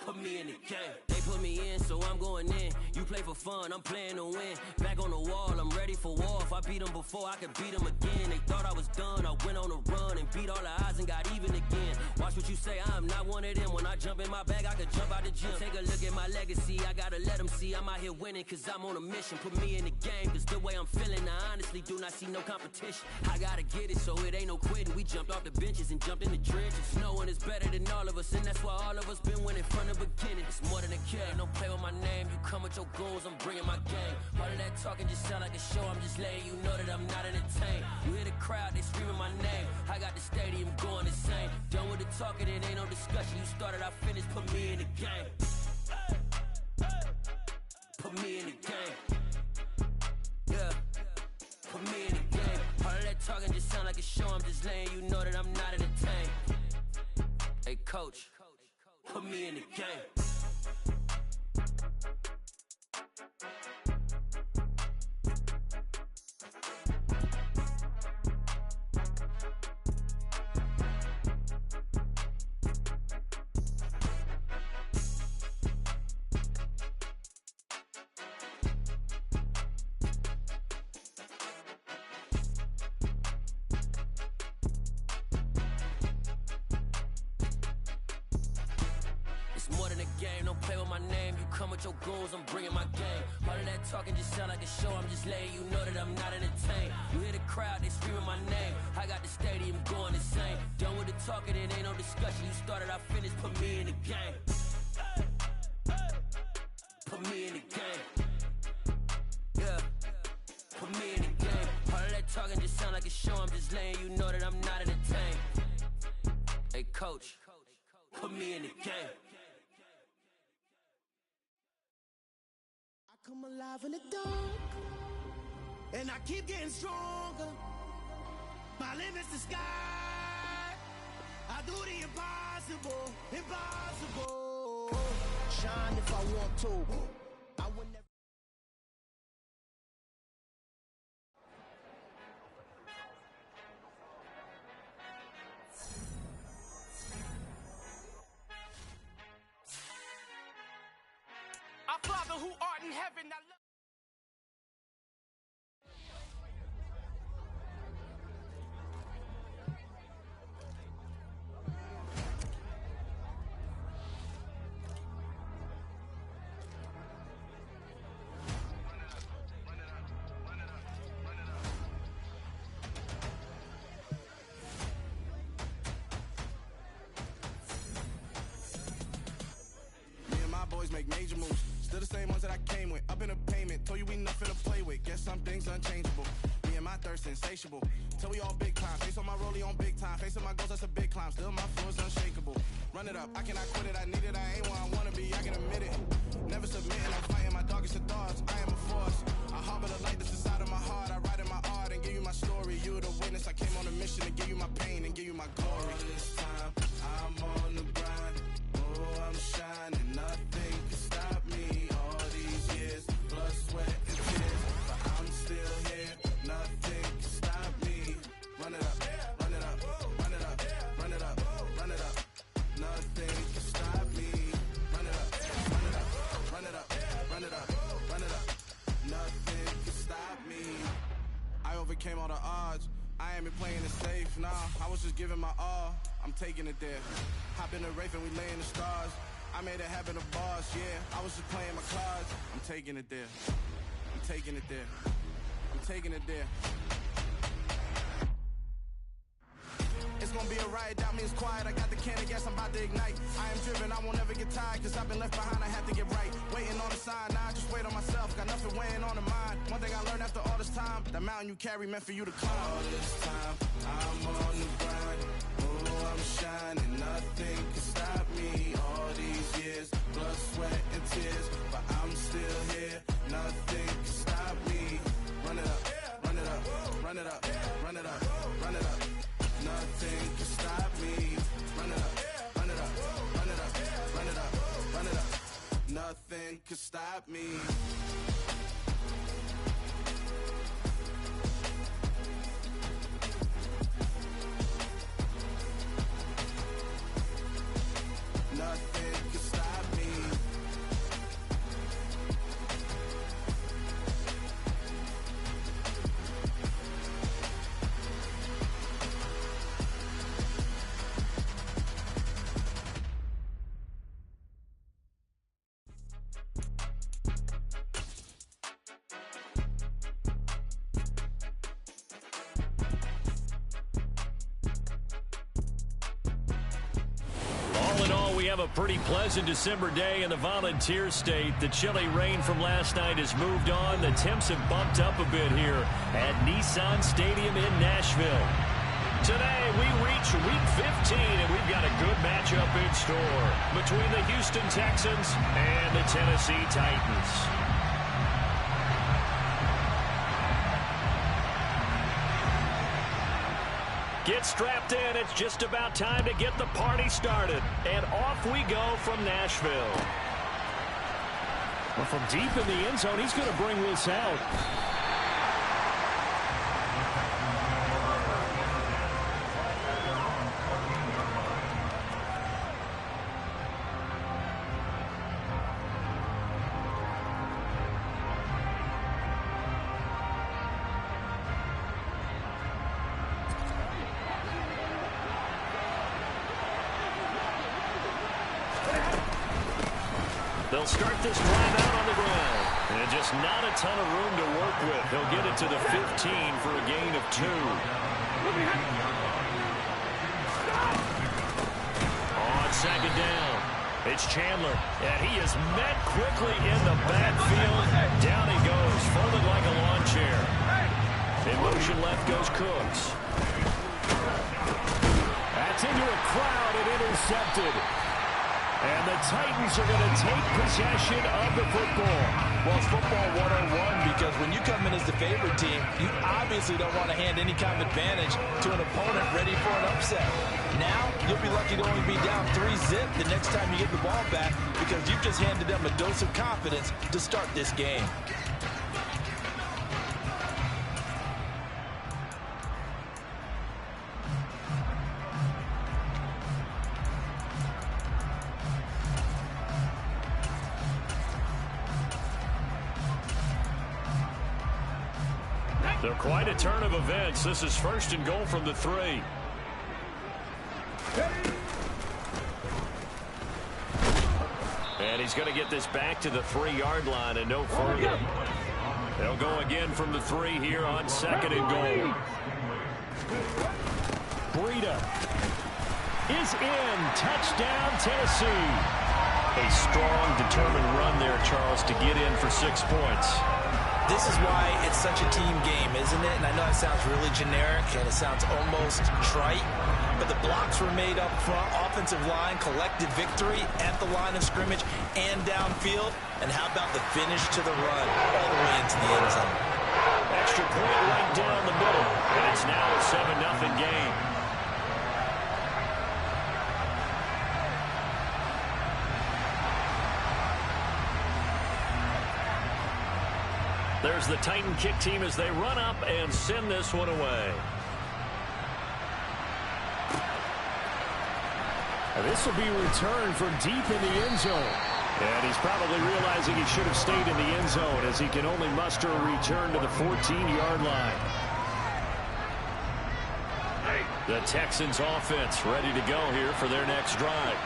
put me in the game. They put me in, so I'm going in. You play for fun, I'm playing to win. Back on the wall, I'm ready for war. If I beat them before, I could beat them again. They thought I was done, I went on a run and beat all the odds and got even again. Watch what you say, I'm not one of them. When I jump in my bag, I could jump out the gym. Take a look at my legacy, I gotta let them see I'm out here winning, cause I'm on a mission. Put me in the game, cause the way I'm feeling, I honestly do not see no competition. I gotta get it, so it ain't no quitting. We jumped off the benches and jumped in the trenches. No one is better than all of us, and that's why all of us been winning from the beginning. It's more than a game, don't play with my name. You come with your goons, I'm bringing my game. All of that talking just sound like a show, I'm just letting you know that I'm not entertained. You hear the crowd, they screaming my name. I got the stadium going insane. Done with the talking, it ain't no discussion. You started, I finished, put me in the game. Put me in the game. Yeah, put me in the game. All of that talking just sound like a show, I'm just letting you know that I'm not entertained. Hey coach, put me in the game. Your goals, I'm bringing my game. All of that talking just sound like a show, I'm just letting you know that I'm not entertained. You hear the crowd, they screaming my name. I got the stadium going insane. Done with the talking, it ain't no discussion. You started, I finished, put me in the game. Put me in the game. Yeah, put me in the game. All of that talking just sound like a show, I'm just letting you know that I'm not entertained. Hey coach, put me in the game.
Come alive in the dark, and I keep getting stronger. My limit's the sky. I do the impossible, impossible. Shine if I want to. I would never.
Our Father who art in heaven, I love.
Make major moves, still the same ones that I came with. Up in the payment, told you we nothing to play with. Guess some things unchangeable. Me and my thirst insatiable. Till we all big time. Face on my rollie on big time. Facing my goals, that's a big climb. Still my flow is unshakable. Run it up, I cannot quit it. I need it, I ain't where I wanna be. I can admit it. Never submitting, I'm fighting my darkest of thoughts. I am a force. I harbor the light that's inside of my heart. I write in my art and give you my story. You the witness. I came on a mission to give you my pain and give you my glory. All this time, I'm on the grind. Oh, I'm shining. Nothing can stop me. All these years, blood, sweat, and tears. But I'm still here. Nothing can stop me. Run it up, run it up, run it up, run it up, run it up. Nothing can stop me. Run it up, run it up, run it up, run it up, run it up. Nothing can stop me. I overcame all the odds. I ain't been playing it safe, nah. I was just giving my all. I'm taking it there. Hop in the Wraith and we lay in the stars. I made it happen, the boss, yeah. I was just playing my cards. I'm taking it there. I'm taking it there. I'm taking it there. It's gonna be a riot, doubt me it's quiet. I got the can of gas, I'm about to ignite. I am driven, I won't ever get tired, cause I've been left behind, I have to get right. Waiting on the sign, now I just wait on myself, got nothing weighing on the mind. One thing I learned after all this time, time, the mountain you carry meant for you to climb. All this time, I'm on the grind. Oh, I'm shining, nothing can stop me. All these years, blood, sweat, and tears, but I'm still here. Nothing can stop me. Run it up, run it up, run it up, run it up, run it up. Nothing can stop me. Run it up, run it up, run it up, run it up, run it up. Nothing can stop me. Nothing can stop me.
A pretty pleasant December day in the Volunteer State. The chilly rain from last night has moved on. The temps have bumped up a bit here at Nissan Stadium in Nashville. Today we reach Week 15, and we've got a good matchup in store between the Houston Texans and the Tennessee Titans. Get strapped in. It's just about time to get the party started. And off we go from Nashville. Well, from deep in the end zone, he's going to bring this out. They'll start this drive out on the ground. And just not a ton of room to work with. He'll get it to the 15 for a gain of 2. On second down, it's Chandler. And he is met quickly in the backfield. Down he goes, folded like a lawn chair. In motion left goes Cooks. That's into a crowd and intercepted. And the Titans are going to take possession of the football.
Well, it's football 101 because when you come in as the favorite team, you obviously don't want to hand any kind of advantage to an opponent ready for an upset. Now, you'll be lucky to only be down 3-0 the next time you get the ball back because you've just handed them a dose of confidence to start this game.
They're quite a turn of events. This is first and goal from the 3. And he's going to get this back to the 3-yard line and no further. They'll go again from the 3 here on second and goal. Breida is in. Touchdown, Tennessee. A strong, determined run there, Charles, to get in for 6 points.
This is why it's such a team game, isn't it? And I know it sounds really generic and it sounds almost trite, but the blocks were made up front. Offensive line collected victory at the line of scrimmage and downfield. And how about the finish to the run all the way into the end zone?
Extra point right down the middle. And it's now a 7-0 game. There's the Titan kick team as they run up and send this one away. This will be returned from deep in the end zone. And he's probably realizing he should have stayed in the end zone as he can only muster a return to the 14-yard line. The Texans offense ready to go here for their next drive.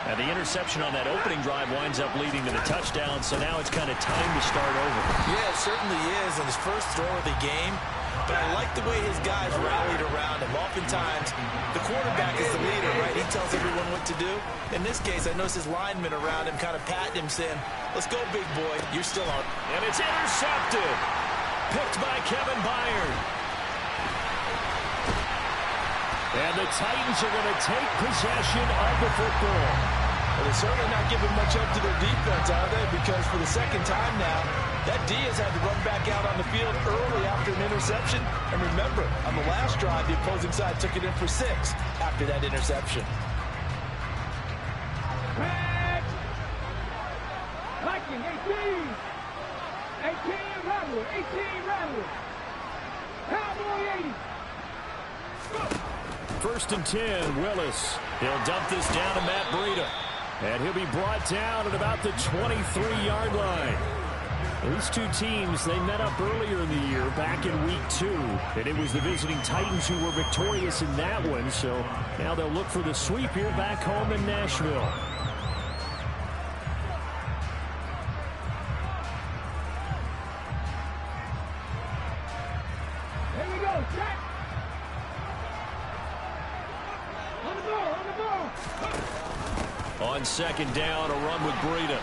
And the interception on that opening drive winds up leading to the touchdown, so now it's kind of time to start over.
Yeah, it certainly is, and his first throw of the game. But I like the way his guys rallied around him. Oftentimes, the quarterback is the leader, right? He tells everyone what to do. In this case, I noticed his linemen around him kind of patting him, saying, let's go, big boy. You're still on.
And it's intercepted.
Picked by Kevin Byard. And the Titans are going to take possession of the football.
Well, they're certainly not giving much up to their defense, are they? Because for the second time now, that D has had to run back out on the field early after an interception. And remember, on the last drive, the opposing side took it in for 6 after that interception.
Viking, 18. 18 Rattler. 18 Rattler. Cowboy 80.
First and 10, Willis. He'll dump this down to Matt Breida. And he'll be brought down at about the 23-yard line. These two teams, they met up earlier in the year, back in week 2. And it was the visiting Titans who were victorious in that one. So now they'll look for the sweep here back home in Nashville.
Here we go, check. On the ball, on the ball.
On second down, a run with Breida.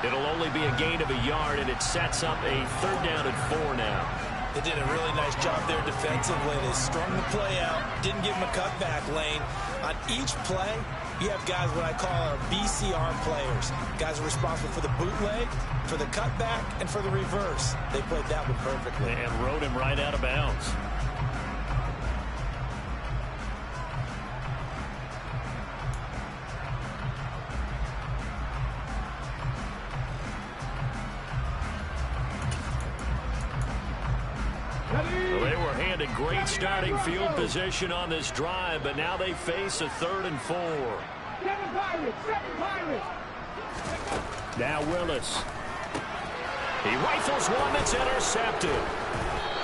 It'll only be a gain of a yard, and it sets up a 3rd down and 4 now.
They did a really nice job there defensively. They strung the play out, didn't give him a cutback lane. On each play, you have guys what I call our BCR players. Guys are responsible for the bootleg, for the cutback, and for the reverse. They played that one perfectly.
And rode him right out of bounds. Well, they were handed great starting field position on this drive, but now they face a 3rd and 4.
Seven Pirates.
Now Willis. He rifles one that's intercepted.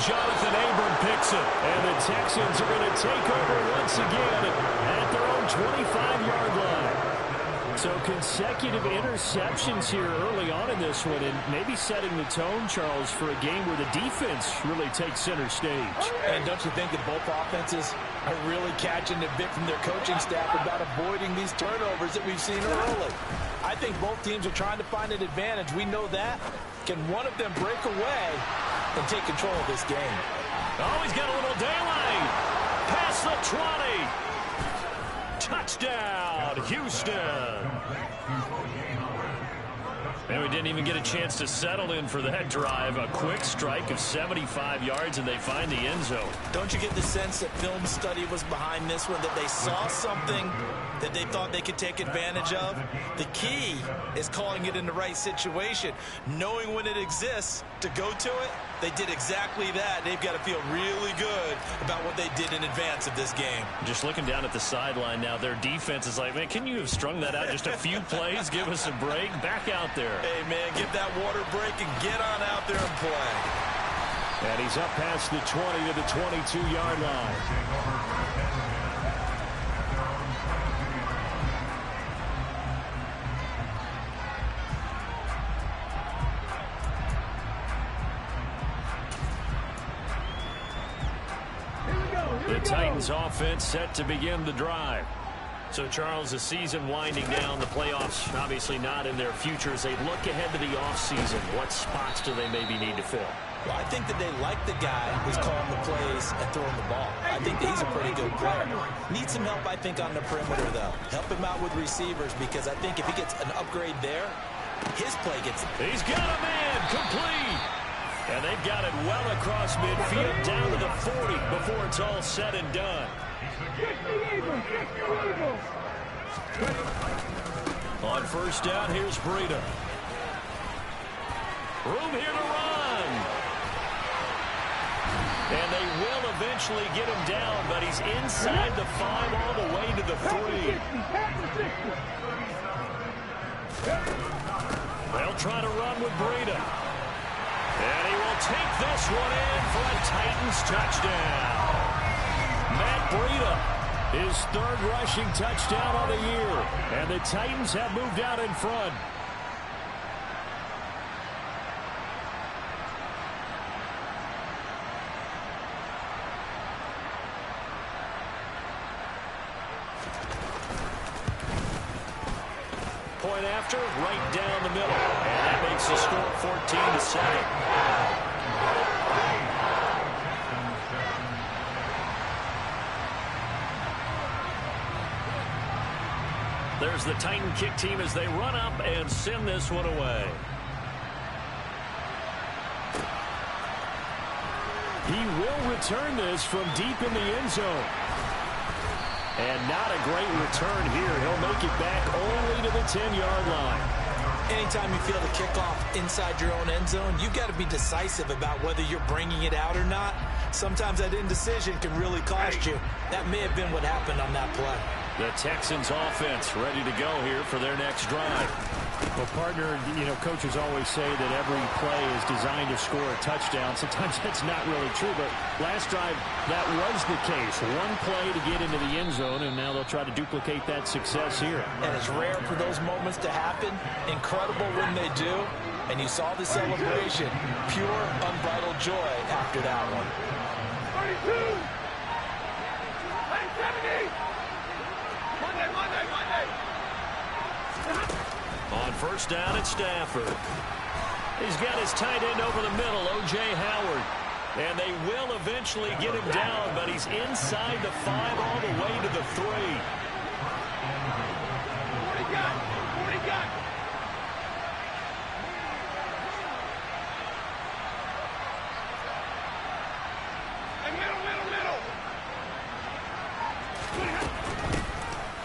Jonathan Abram picks it, and the Texans are going to take over once again at their own 25-yard line. So consecutive interceptions here early on in this one, and maybe setting the tone, Charles, for a game where the defense really takes center stage.
And don't you think that both offenses are really catching a bit from their coaching staff about avoiding these turnovers that we've seen early? I think both teams are trying to find an advantage. We know that. Can one of them break away and take control of this game?
Oh, he's got a little daylight. Past the 20. Touchdown, Houston. And we didn't even get a chance to settle in for that drive. A quick strike of 75 yards, and they find the end zone.
Don't you get the sense that film study was behind this one, that they saw something that they thought they could take advantage of? The key is calling it in the right situation, knowing when it exists to go to it. They did exactly that. They've got to feel really good about what they did in advance of this game.
Just looking down at the sideline now, their defense is like, man, can you have strung that out just a few plays? Give us a break. Back out there.
Hey, man, give that water break and get on out there and play.
And he's up past the 20 to the 22-yard line. The Titans offense set to begin the drive. So, Charles, the season winding down, the playoffs obviously not in their future. As they look ahead to the offseason, what spots do they maybe need to fill?
Well, I think that they like the guy who's calling the plays and throwing the ball. I think that he's a pretty good player. Needs some help, I think, on the perimeter, though. Help him out with receivers, because I think if he gets an upgrade there, his play gets...
He's got a man complete. And they've got it well across midfield down to the 40 before it's all said and done. On first down, here's Breida. Room here to run. And they will eventually get him down, but he's inside the 5 all the way to the 3. They'll try to run with Breida. And he will take this one in for a Titans touchdown. Matt Breida, his 3rd rushing touchdown on the year. And the Titans have moved out in front. Point after, right down the middle. And that may It's the score 14-7. There's the Titan kick team as they run up and send this one away. He will return this from deep in the end zone. And not a great return here. He'll make it back only to the 10-yard line.
Anytime you feel the kickoff inside your own end zone, you've got to be decisive about whether you're bringing it out or not. Sometimes that indecision can really cost you. That may have been what happened on that play.
The Texans offense ready to go here for their next drive.
Well, partner, you know, coaches always say that every play is designed to score a touchdown. Sometimes that's not really true, but last drive, that was the case. One play to get into the end zone, and now they'll try to duplicate that success here.
And it's rare for those moments to happen. Incredible when they do. And you saw the celebration. Pure, unbridled joy after that one.
32! 70! Monday!
On first down, it's Stafford. He's got his tight end over the middle, O.J. Howard. And they will eventually get him down, but he's inside the 5 all the way to the 3.
40 gun! And middle!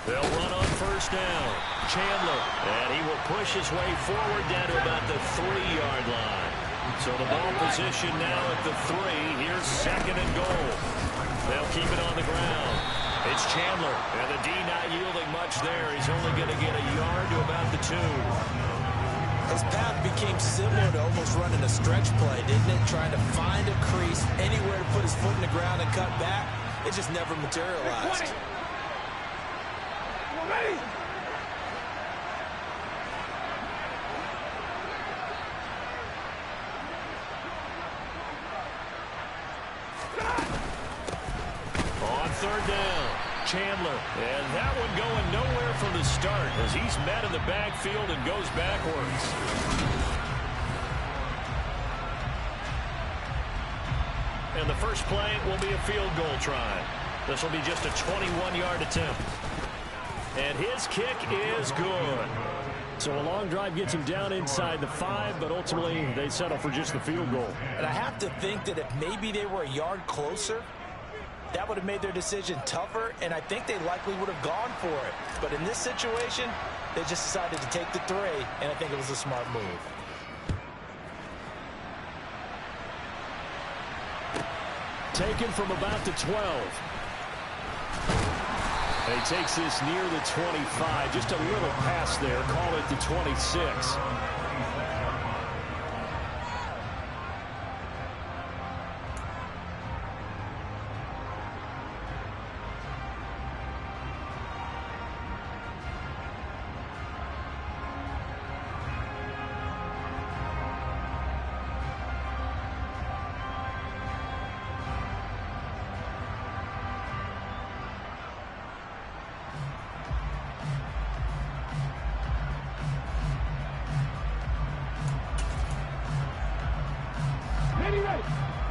They'll run on first down. Chandler, and he will push his way forward down to about the 3-yard line. So the ball position now at the 3. Here's second and goal. They'll keep it on the ground. It's Chandler, and the D not yielding much there. He's only going to get a yard to about the 2.
His path became similar to almost running a stretch play, didn't it? Trying to find a crease, anywhere to put his foot in the ground and cut back. It just never materialized.
Ready?
On third down, Chandler. And that one going nowhere from the start as he's met in the backfield and goes backwards. And the first play will be a field goal try. This will be just a 21-yard attempt. And his kick is good.
So a long drive gets him down inside the 5, but ultimately they settle for just the field goal.
And I have to think that if maybe they were a yard closer, that would have made their decision tougher, and I think they likely would have gone for it. But in this situation, they just decided to take the 3, and I think it was a smart move.
Taken from about the 12. And he takes this near the 25. Just a little pass there. Call it the 26.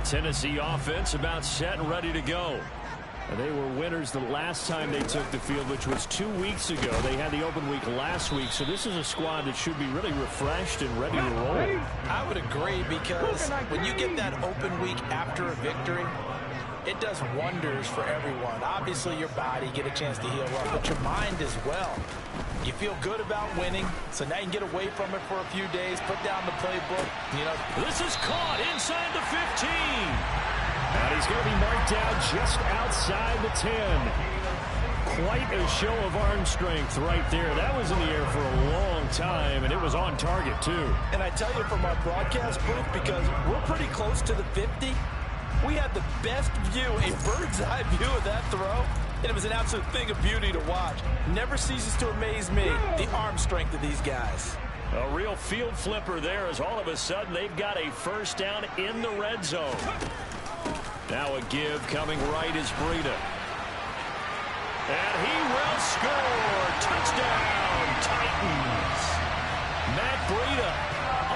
Tennessee offense about set and ready to go.
And they were winners the last time they took the field, which was 2 weeks ago. They had the open week last week, so this is a squad that should be really refreshed and ready to roll.
I would agree, because when you get that open week after a victory, it does wonders for everyone. Obviously, your body, get a chance to heal up, but your mind as well. You feel good about winning, so now you can get away from it for a few days, put down the playbook. You know,
this is caught inside the 15.
And he's going to be marked down just outside the 10. Quite a show of arm strength right there. That was in the air for a long time, and it was on target, too.
And I tell you from our broadcast booth, because we're pretty close to the 50, we had the best view, a bird's eye view of that throw. And it was an absolute thing of beauty to watch. Never ceases to amaze me, the arm strength of these guys.
A real field flipper there, as all of a sudden they've got a first down in the red zone. Now a give coming right is Breida. And he will score. Touchdown, Titans. Matt Breida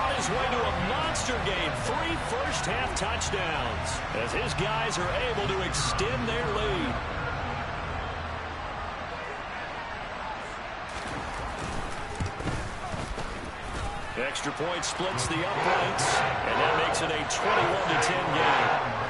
on his
his way to a monster game. 3 first-half touchdowns as his guys are able to extend their lead. Extra point splits the uprights, and that makes it a 21-10 game.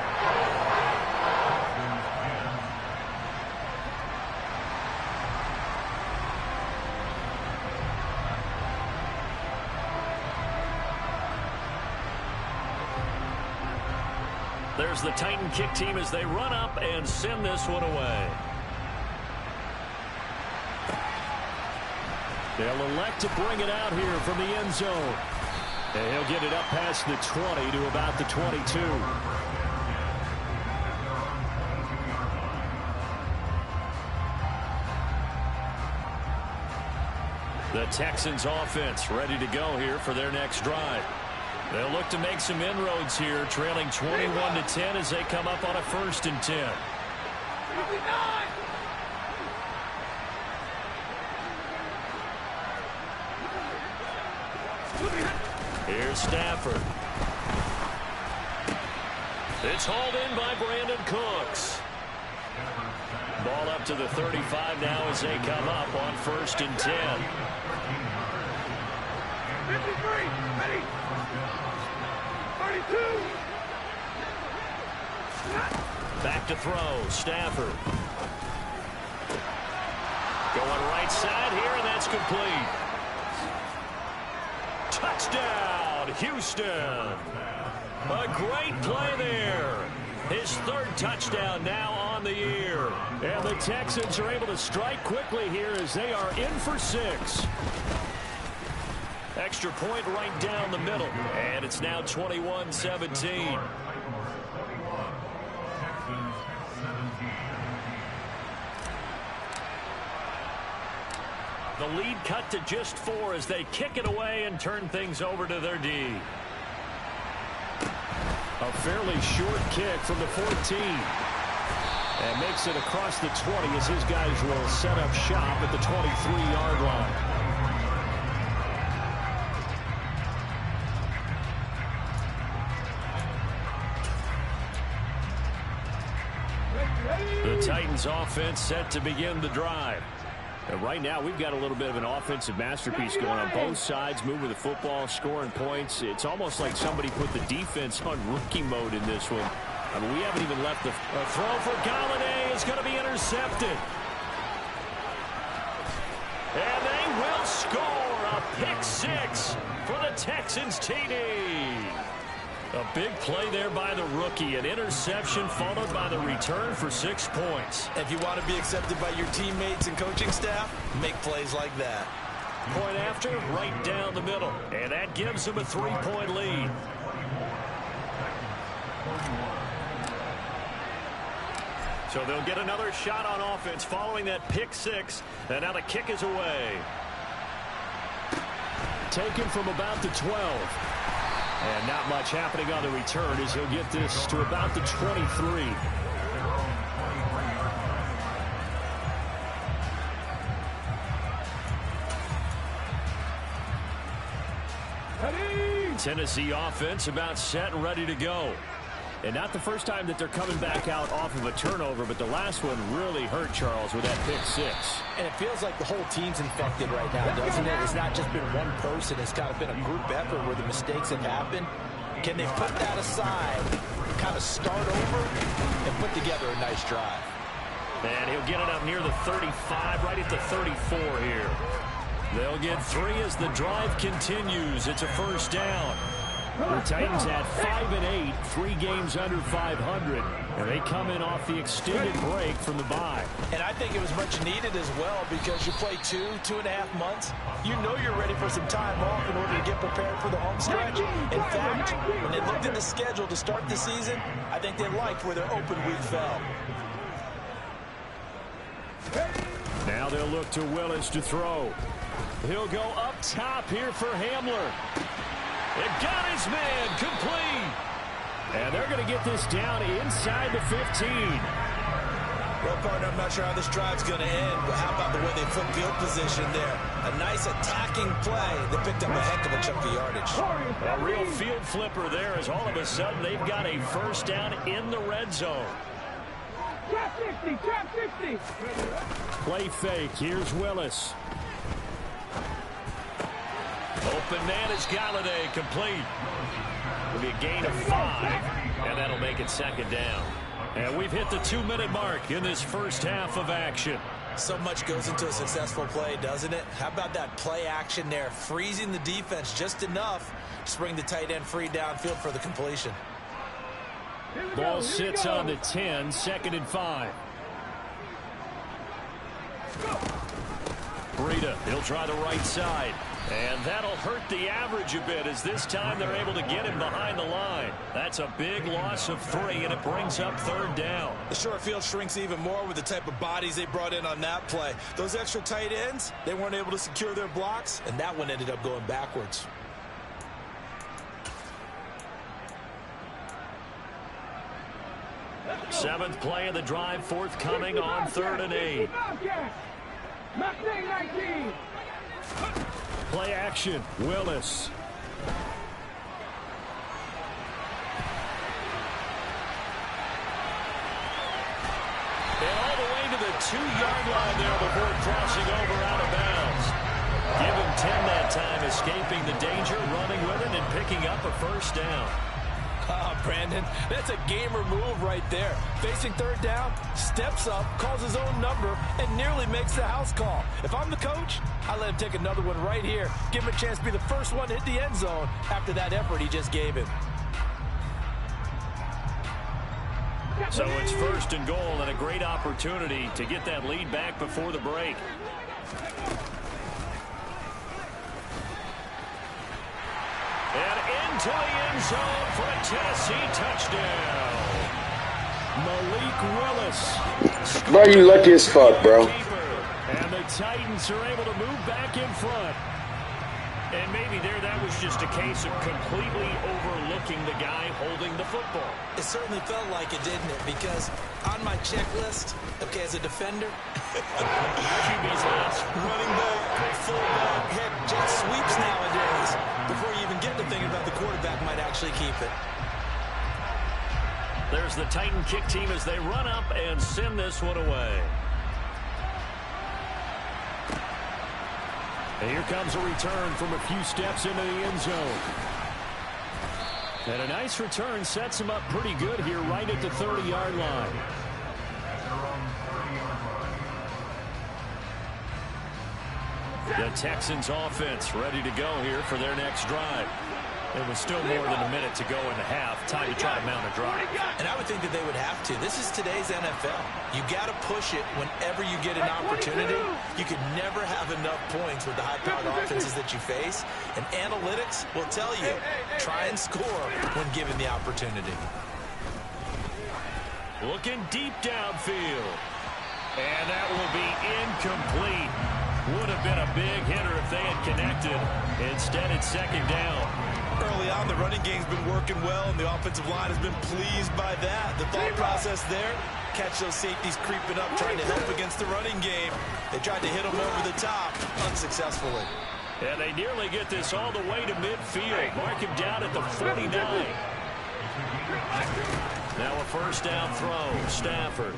There's the Titan kick team as they run up and send this one away. They'll elect to bring it out here from the end zone. And he'll get it up past the 20 to about the 22. The Texans offense ready to go here for their next drive. They'll look to make some inroads here, trailing 21-10 as they come up on a 1st and 10. Here's Stafford. It's hauled in by Brandon Cooks. Ball up to the 35 now as they come up on 1st and 10.
53, ready. 32.
Back to throw, Stafford. Going right side here, and that's complete. Touchdown, Houston. A great play there. His 3rd touchdown now on the year. And the Texans are able to strike quickly here as they are in for 6. Extra point right down the middle. And it's now 21-17. The lead cut to just 4 as they kick it away and turn things over to their D. A fairly short kick from the 14. And makes it across the 20 as his guys will set up shop at the 23-yard line. The Titans offense set to begin the drive. And right now, we've got a little bit of an offensive masterpiece going on both sides, moving the football, scoring points. It's almost like somebody put the defense on rookie mode in this one. I mean, we haven't even left the throw for Galladay is going to be intercepted. And they will score a pick 6 for the Texans TD. A big play there by the rookie. An interception followed by the return for 6 points.
If you want to be accepted by your teammates and coaching staff, make plays like that.
Point after, right down the middle. And that gives them a 3-point lead. So they'll get another shot on offense following that pick 6. And now the kick is away. Taken from about the 12. And not much happening on the return as he'll get this to about the 23. Tennessee offense about set and ready to go. And not the first time that they're coming back out off of a turnover, but the last one really hurt Charles with that pick 6.
And it feels like the whole team's infected right now, doesn't it? It's not just been one person. It's kind of been a group effort where the mistakes have happened. Can they put that aside, kind of start over, and put together a nice drive?
And he'll get it up near the 35, right at the 34 here. They'll get 3 as the drive continues. It's a 1st down. The Titans at 5-8, 3 games under 500, and they come in off the extended break from the bye.
And I think it was much needed as well because you play 2.5 months. You know you're ready for some time off in order to get prepared for the home stretch. In fact, when they looked at the schedule to start the season, I think they liked where their open week fell.
Now they'll look to Willis to throw. He'll go up top here for Hamler. It got his man complete. And they're going to get this down inside the 15.
Well, partner, I'm not sure how this drive's going to end, but how about the way they flip field position there? A nice attacking play that picked up a heck of a chunk of yardage.
A real field flipper there as all of a sudden they've got a first down in the red zone.
Trap 60, trap 60.
Play fake. Here's Willis. Open man is Galladay, complete. It'll be a gain of 5, and that'll make it second down. And we've hit the 2-minute mark in this first half of action.
So much goes into a successful play, doesn't it? How about that play action there, freezing the defense just enough to bring the tight end free downfield for the completion.
Ball sits on the 10, 2nd and 5. Breida, he'll try the right side. And that'll hurt the average a bit as this time they're able to get him behind the line. That's a big loss of 3, and it brings up 3rd down.
The short field shrinks even more with the type of bodies they brought in on that play. Those extra tight ends, they weren't able to secure their blocks, and that one ended up going backwards.
Seventh play of the drive forthcoming on 3rd and 8. Play action, Willis. And all the way to the 2-yard line there before crossing over out of bounds. Give him 10 that time, escaping the danger, running with it, and picking up a first down.
Oh, Brandon, that's a gamer move right there. Facing 3rd down, steps up, calls his own number, and nearly makes the house call. If I'm the coach, I let him take another one right here. Give him a chance to be the first one to hit the end zone after that effort he just gave him.
So it's 1st and goal and a great opportunity to get that lead back before the break. And into the end zone for a Tennessee touchdown. Malik Willis.
Bro, you lucky as fuck, bro.
And the Titans are able to move back in front. And maybe there that was just a case of completely overlooking the guy holding the football.
It certainly felt like it, didn't it? Because on my checklist, okay, as a defender,
QB's last.
running back, fullback, heck, jet sweeps nowadays. Before you even get to thinking about the quarterback might actually keep it.
There's the Titan kick team as they run up and send this one away. And here comes a return from a few steps into the end zone. And a nice return sets him up pretty good here right at the 30-yard line. The Texans offense ready to go here for their next drive. There was still more than a minute to go in the half. Time to try to mount a drive.
And I would think that they would have to. This is today's NFL. You got to push it whenever you get an opportunity. You could never have enough points with the high-powered offenses that you face. And analytics will tell you, try and score when given the opportunity.
Looking deep downfield. And that will be incomplete. Would have been a big hitter if they had connected. Instead, it's 2nd down.
Early on, the running game's been working well, and the offensive line has been pleased by that. The thought process there, catch those safeties creeping up, trying to help against the running game. They tried to hit them over the top, unsuccessfully.
And they nearly get this all the way to midfield. Mark him down at the 49. Now a first down throw, Stafford.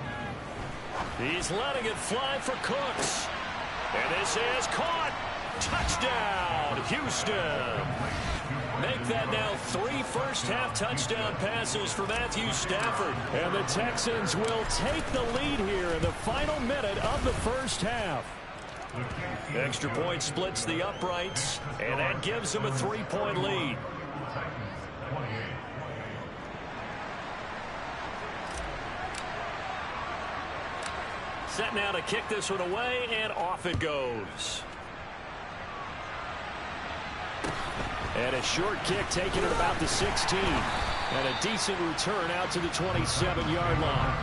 He's letting it fly for Cooks. And this is caught. Touchdown, Houston. Make that now 3 first-half touchdown passes for Matthew Stafford. And the Texans will take the lead here in the final minute of the first half. Extra point splits the uprights, and that gives them a 3-point lead. Set now to kick this one away, and off it goes. And a short kick taken at about the 16. And a decent return out to the 27-yard line.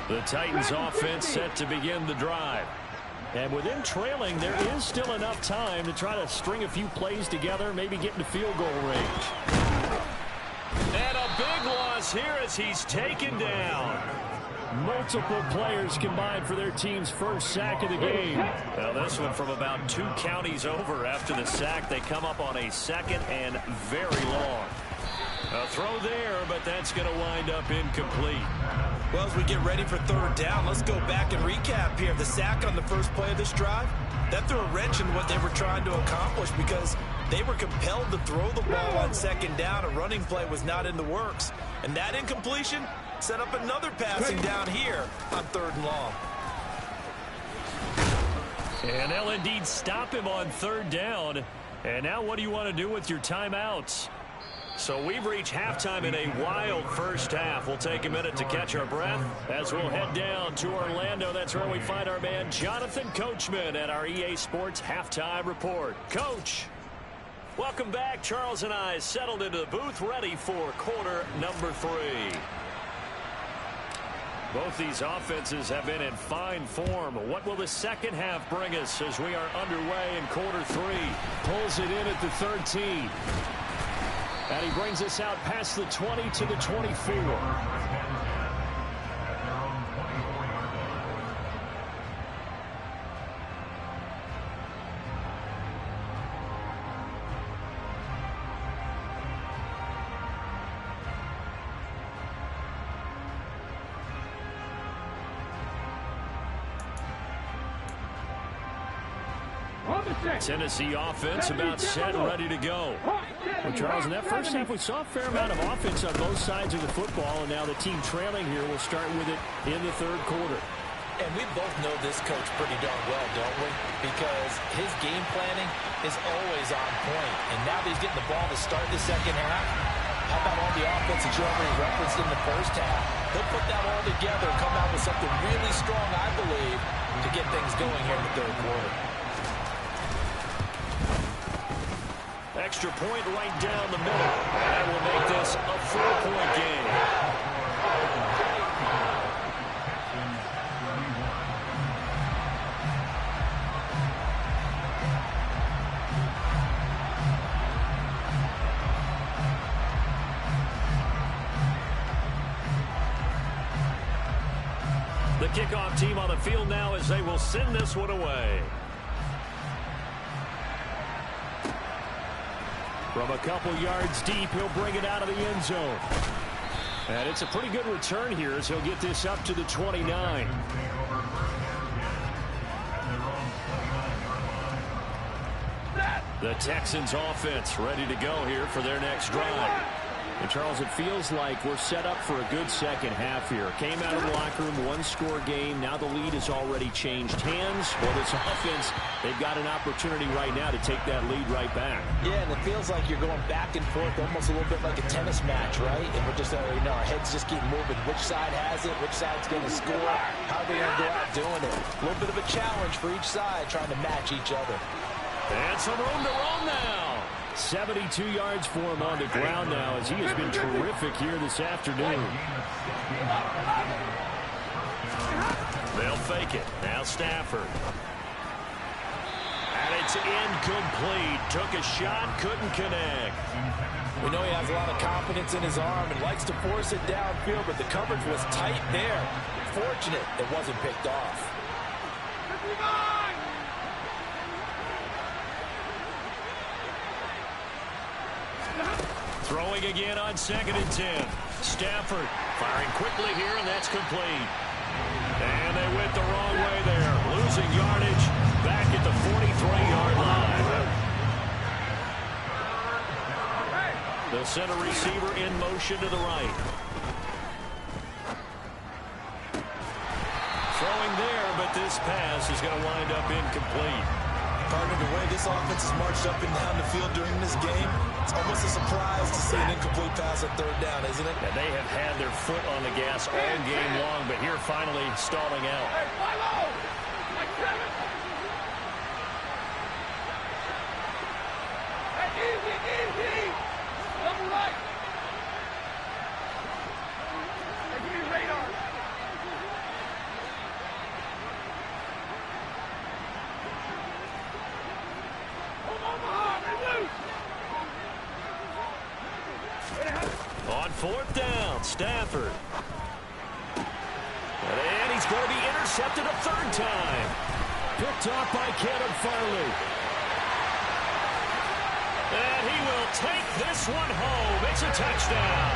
The Titans offense set to begin the drive. And with him trailing, there is still enough time to try to string a few plays together, maybe get into field goal range. And a big loss here as he's taken down. Multiple players combined for their team's first sack of the game. Now this one from about 2 counties over after the sack. They come up on a second and very long. A throw there, but that's going to wind up incomplete.
Well, as we get ready for third down, let's go back and recap here. The sack on the first play of this drive, that threw a wrench in what they were trying to accomplish because they were compelled to throw the ball on second down. A running play was not in the works. And that incompletion set up another passing down here on third and long.
And they'll indeed stop him on third down. And now what do you want to do with your timeouts? So we've reached halftime in a wild first half. We'll take a minute to catch our breath as we'll head down to Orlando. That's where we find our man Jonathan Coachman at our EA Sports Halftime Report. Coach, welcome back. Charles and I settled into the booth ready for quarter number 3. Both these offenses have been in fine form. What will the second half bring us as we are underway in quarter 3? Pulls it in at the 13. And he brings us out past the 20 to the 24. Tennessee offense about set and ready to go. Well, Charles, in that first half, we saw a fair amount of offense on both sides of the football, and now the team trailing here will start with it in the third quarter.
And we both know this coach pretty darn well, don't we? Because his game planning is always on point. And now that he's getting the ball to start the second half, how about all the offense that you already referenced in the first half? He'll put that all together and come out with something really strong, I believe, to get things going here in the third quarter.
Extra point right down the middle. That will make this a 4-point game. The kickoff team on the field now as they will send this one away. From a couple yards deep, he'll bring it out of the end zone. And it's a pretty good return here as he'll get this up to the 29. The Texans offense ready to go here for their next drive. And Charles, it feels like we're set up for a good second half here. Came out of the locker room, one-score game. Now the lead has already changed hands. Well, this offense, they've got an opportunity right now to take that lead right back.
Yeah, and it feels like you're going back and forth almost a little bit like a tennis match, right? And we're just, our heads just keep moving. Which side has it? Which side's going to score? How are they going to go out doing it? A little bit of a challenge for each side trying to match each other.
And some room to run now. 72 yards for him on the ground now as he has been terrific here this afternoon. They'll fake it. Now Stafford. And it's incomplete. Took a shot, couldn't connect.
We know he has a lot of confidence in his arm and likes to force it downfield, but the coverage was tight there. Fortunate it wasn't picked off.
Throwing again on 2nd and 10. Stafford firing quickly here, and that's complete. And they went the wrong way there. Losing yardage back at the 43-yard line. The center receiver in motion to the right. Throwing there, but this pass is going to wind up incomplete.
Partner, the way this offense has marched up and down the field during this game, it's almost a surprise to see an incomplete pass on third down, isn't it?
And they have had their foot on the gas all game long, but here finally stalling out.
Hey, follow! Like seven! Hey, easy, easy! Double right! Hey, give me radar!
4th down, Stafford. And he's going to be intercepted a 3rd time. Picked off by Kenneth Farley. And he will take this one home. It's a touchdown.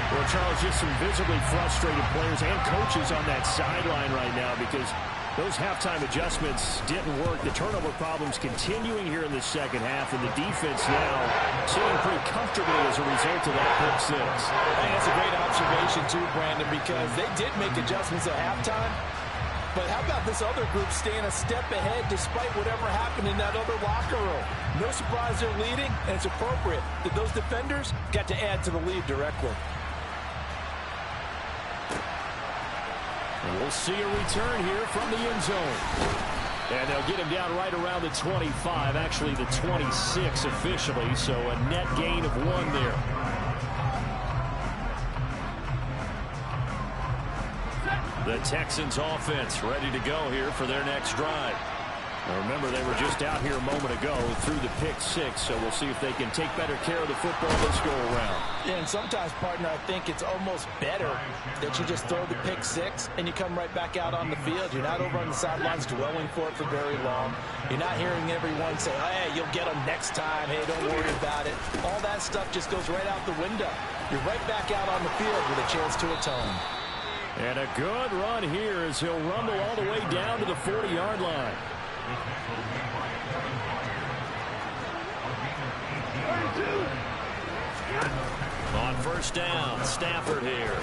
Well, Charles, just some visibly frustrated players and coaches on that sideline right now because those halftime adjustments didn't work. The turnover problems continuing here in the second half, and the defense now sitting pretty comfortably as a result of that pick six.
I think that's a great observation, too, Brandon, because they did make adjustments at halftime. But how about this other group staying a step ahead despite whatever happened in that other locker room? No surprise they're leading, and it's appropriate that those defenders got to add to the lead directly.
And we'll see a return here from the end zone. And they'll get him down right around the 25, actually the 26 officially, so a net gain of 1 there. The Texans offense ready to go here for their next drive. Now remember, they were just out here a moment ago through the pick six, so we'll see if they can take better care of the football this go around.
Yeah, and sometimes, partner, I think it's almost better that you just throw the pick six and you come right back out on the field. You're not over on the sidelines dwelling for it for very long. You're not hearing everyone say, hey, you'll get them next time. Hey, don't worry about it. All that stuff just goes right out the window. You're right back out on the field with a chance to atone.
And a good run here as he'll rumble all the way down to the 40-yard line. On 1st down, Stafford here.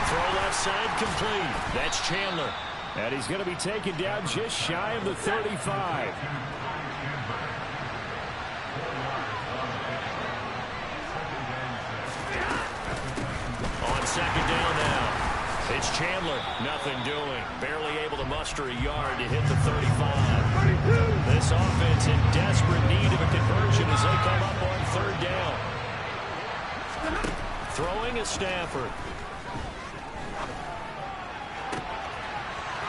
Throw left side complete. That's Chandler. And he's going to be taken down just shy of the 35. On 2nd down now. It's Chandler. Nothing doing. Barely able to muster a yard to hit the 35. This offense in desperate need of a conversion as they come up on 3rd down. Throwing is Stafford.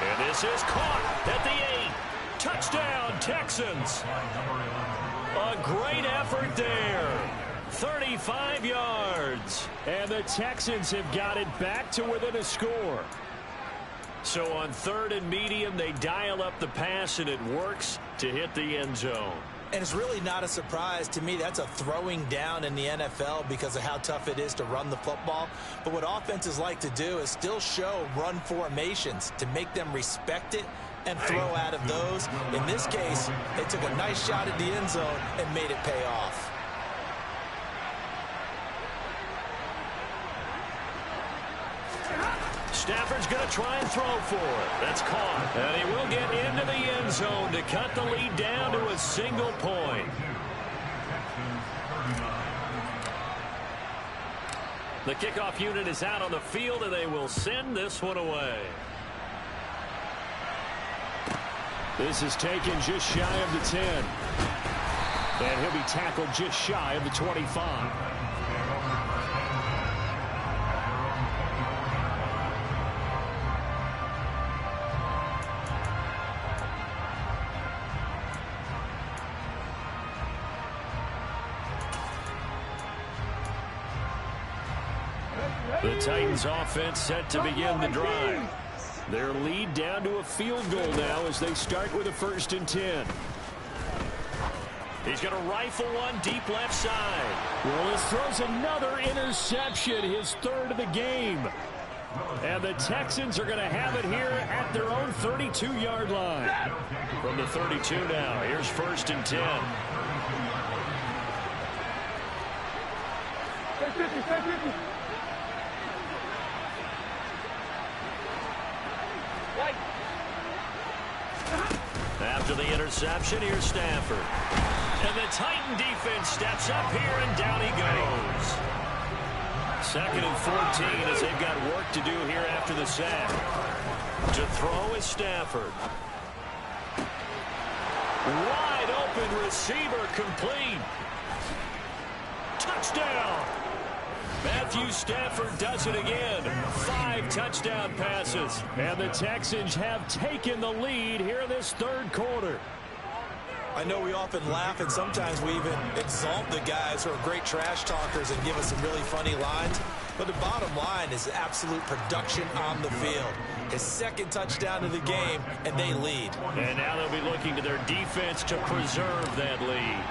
And this is caught at the 8. Touchdown, Texans. A great effort there. 35 yards. And the Texans have got it back to within a score. So on 3rd and medium, they dial up the pass, and it works to hit the end zone.
And it's really not a surprise to me. That's a throwing down in the NFL because of how tough it is to run the football. But what offenses like to do is still show run formations to make them respect it and throw out of those. In this case, they took a nice shot at the end zone and made it pay off.
Stafford's going to try and throw for it. That's caught. And he will get into the end zone to cut the lead down to a single point. The kickoff unit is out on the field, and they will send this one away. This is taken just shy of the 10. And he'll be tackled just shy of the 25. The Titans offense set to begin the drive. Their lead down to a field goal now as they start with a 1st and 10. He's going to rifle one deep left side. Well, this throws another interception, his 3rd of the game. And the Texans are going to have it here at their own 32-yard line. From the 32 now, here's 1st and 10. After the interception, here's Stafford. And the Titan defense steps up here, and down he goes. 2nd and 14 as they've got work to do here after the sack. To throw is Stafford. Wide open receiver complete. Touchdown. Matthew Stafford does it again. 5 touchdown passes. And the Texans have taken the lead here in this 3rd quarter.
I know we often laugh, and sometimes we even exalt the guys who are great trash talkers and give us some really funny lines. But the bottom line is absolute production on the field. His second touchdown of the game, and they lead.
And now they'll be looking to their defense to preserve that lead.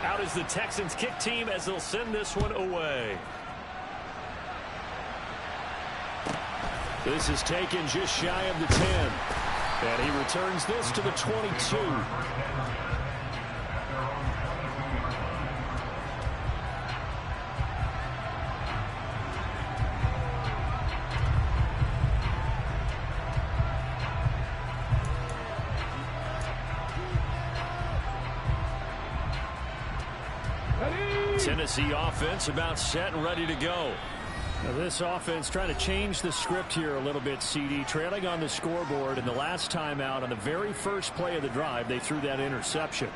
Out is the Texans kick team as they'll send this one away. This is taken just shy of the 10. And he returns this to the 22. Tennessee offense about set and ready to go. Now this offense trying to change the script here a little bit, CD. Trailing on the scoreboard, and the last time out on the very first play of the drive, they threw that interception.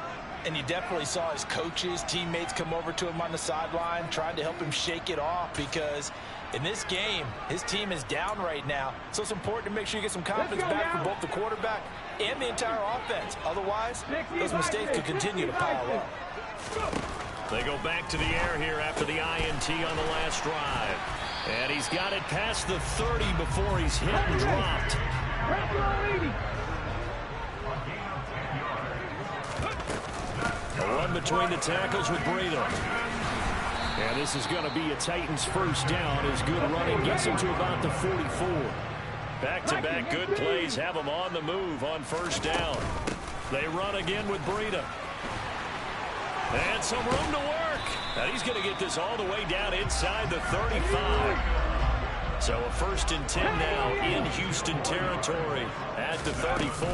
And you definitely saw his coaches, teammates come over to him on the sideline, trying to help him shake it off, because in this game, his team is down right now. So it's important to make sure you get some confidence back for both the quarterback and the entire offense. Otherwise, those mistakes could continue to pile up.
They go back to the air here after the INT on the last drive. And he's got it past the 30 before he's hit and dropped. A run between the tackles with Breida. And this is going to be a Titans first down as good running gets him to about the 44. Back-to-back good plays have him on the move on first down. They run again with Breida. And some room to work. And he's going to get this all the way down inside the 35. So a 1st and 10 now in Houston territory at the 34.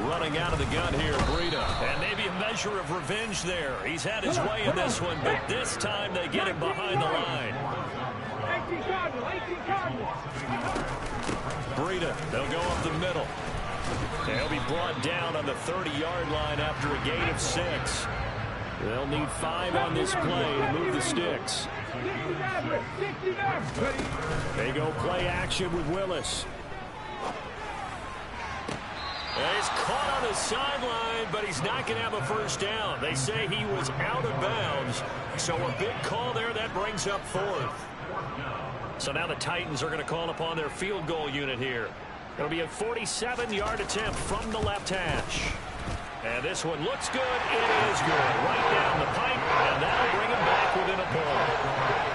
Running out of the gun here, Breida. And maybe a measure of revenge there. He's had his way in this one, but this time they get him behind the line. Breida, they'll go up the middle. They'll be brought down on the 30-yard line after a gain of 6. They'll need 5 on this play to move the sticks. They go play action with Willis. And he's caught on the sideline, but he's not going to have a first down. They say he was out of bounds. So a big call there that brings up 4th. So now the Titans are going to call upon their field goal unit here. It'll be a 47-yard attempt from the left hash. And this one looks good. It is good. Right down the pipe, and that'll bring him back within a point.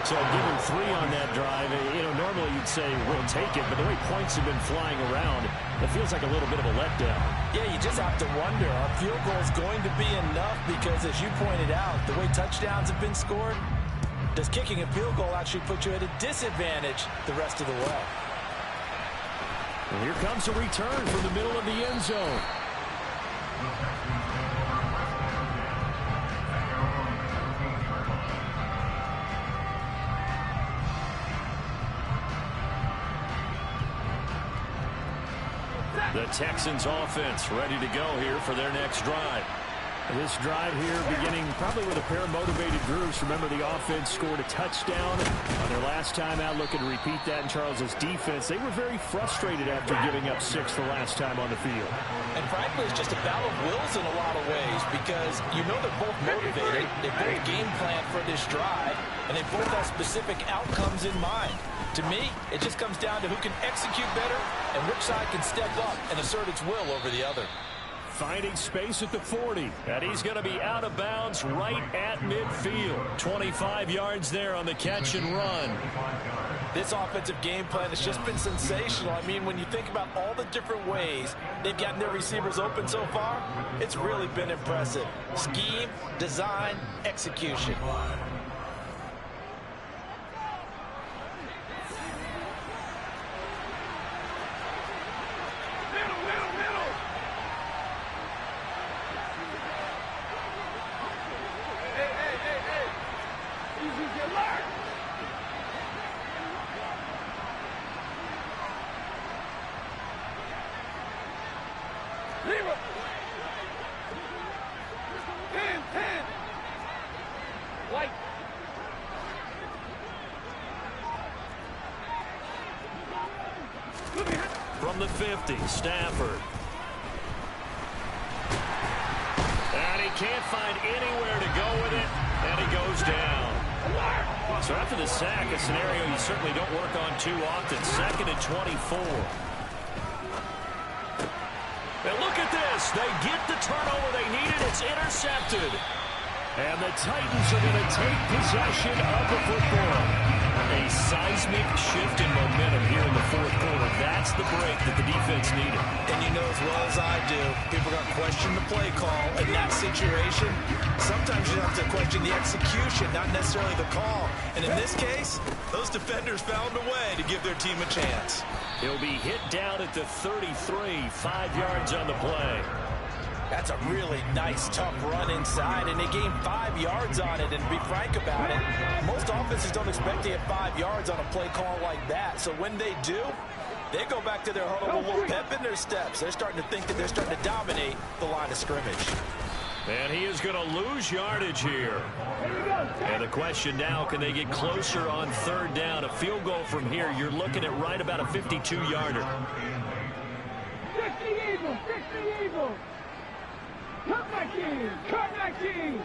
So give him 3 on that drive. You know, normally you'd say we'll take it, but the way points have been flying around, it feels like a little bit of a letdown.
Yeah, you just have to wonder, are field goals going to be enough? Because as you pointed out, the way touchdowns have been scored, does kicking a field goal actually put you at a disadvantage the rest of the way?
And here comes a return from the middle of the end zone. The Texans offense ready to go here for their next drive. This drive here beginning probably with a pair of motivated groups. Remember, the offense scored a touchdown on their last time out. Looking to repeat that in Charles's defense. They were very frustrated after giving up 6 the last time on the field.
And frankly, it's just a battle of wills in a lot of ways, because you know they're both motivated. They both game plan for this drive, and they both have specific outcomes in mind. To me, it just comes down to who can execute better and which side can step up and assert its will over the other.
Finding space at the 40. And he's going to be out of bounds right at midfield. 25 yards there on the catch and run.
This offensive game plan has just been sensational. I mean, when you think about all the different ways they've gotten their receivers open so far, it's really been impressive. Scheme, design, execution.
From the 50, Stafford. he can't find anywhere to go with it, and he goes down. So after the sack, a scenario you certainly don't work on too often. 2nd and 24. And look at this. They get the turnover they needed. It's intercepted. And the Titans are going to take possession of the football. A seismic shift in momentum here in the 4th quarter. That's the break that the defense needed.
And you know as well as I do, people are going to question the play call in that situation. Sometimes you have to question the execution, not necessarily the call. And in this case, those defenders found a way to give their team a chance.
He'll be hit down at the 33, 5 yards on the play.
That's a really nice, tough run inside, and they gained 5 yards on it. And to be frank about it, most offenses don't expect to get 5 yards on a play call like that. So when they do, they go back to their huddle with a little pep in their steps. They're starting to think that they're starting to dominate the line of scrimmage.
And he is going to lose yardage here. And the question now, can they get closer on 3rd down? A field goal from here, you're looking at right about a 52-yarder.
60 Eagles, 60 Eagles. Cut back in, cut back in.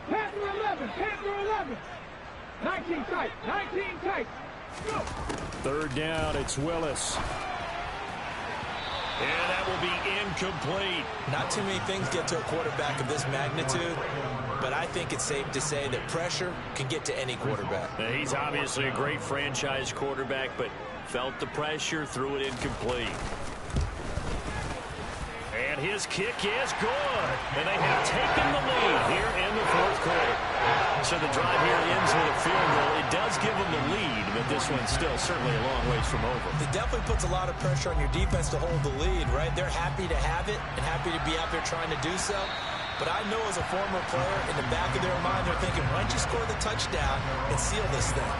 Panther 11, Panther 11. 19 tight, 19 tight. Go.
3rd down, it's Willis. And that will be incomplete.
Not too many things get to a quarterback of this magnitude, but I think it's safe to say that pressure can get to any quarterback.
Now, he's obviously a great franchise quarterback, but felt the pressure, threw it incomplete. And his kick is good. And they have taken the lead here in the 4th quarter. So the drive here ends with a field goal. It does give them the lead, but this one's still certainly a long ways from over.
It definitely puts a lot of pressure on your defense to hold the lead, right? They're happy to have it and happy to be out there trying to do so. But I know as a former player, in the back of their mind, they're thinking, why don't you score the touchdown and seal this thing?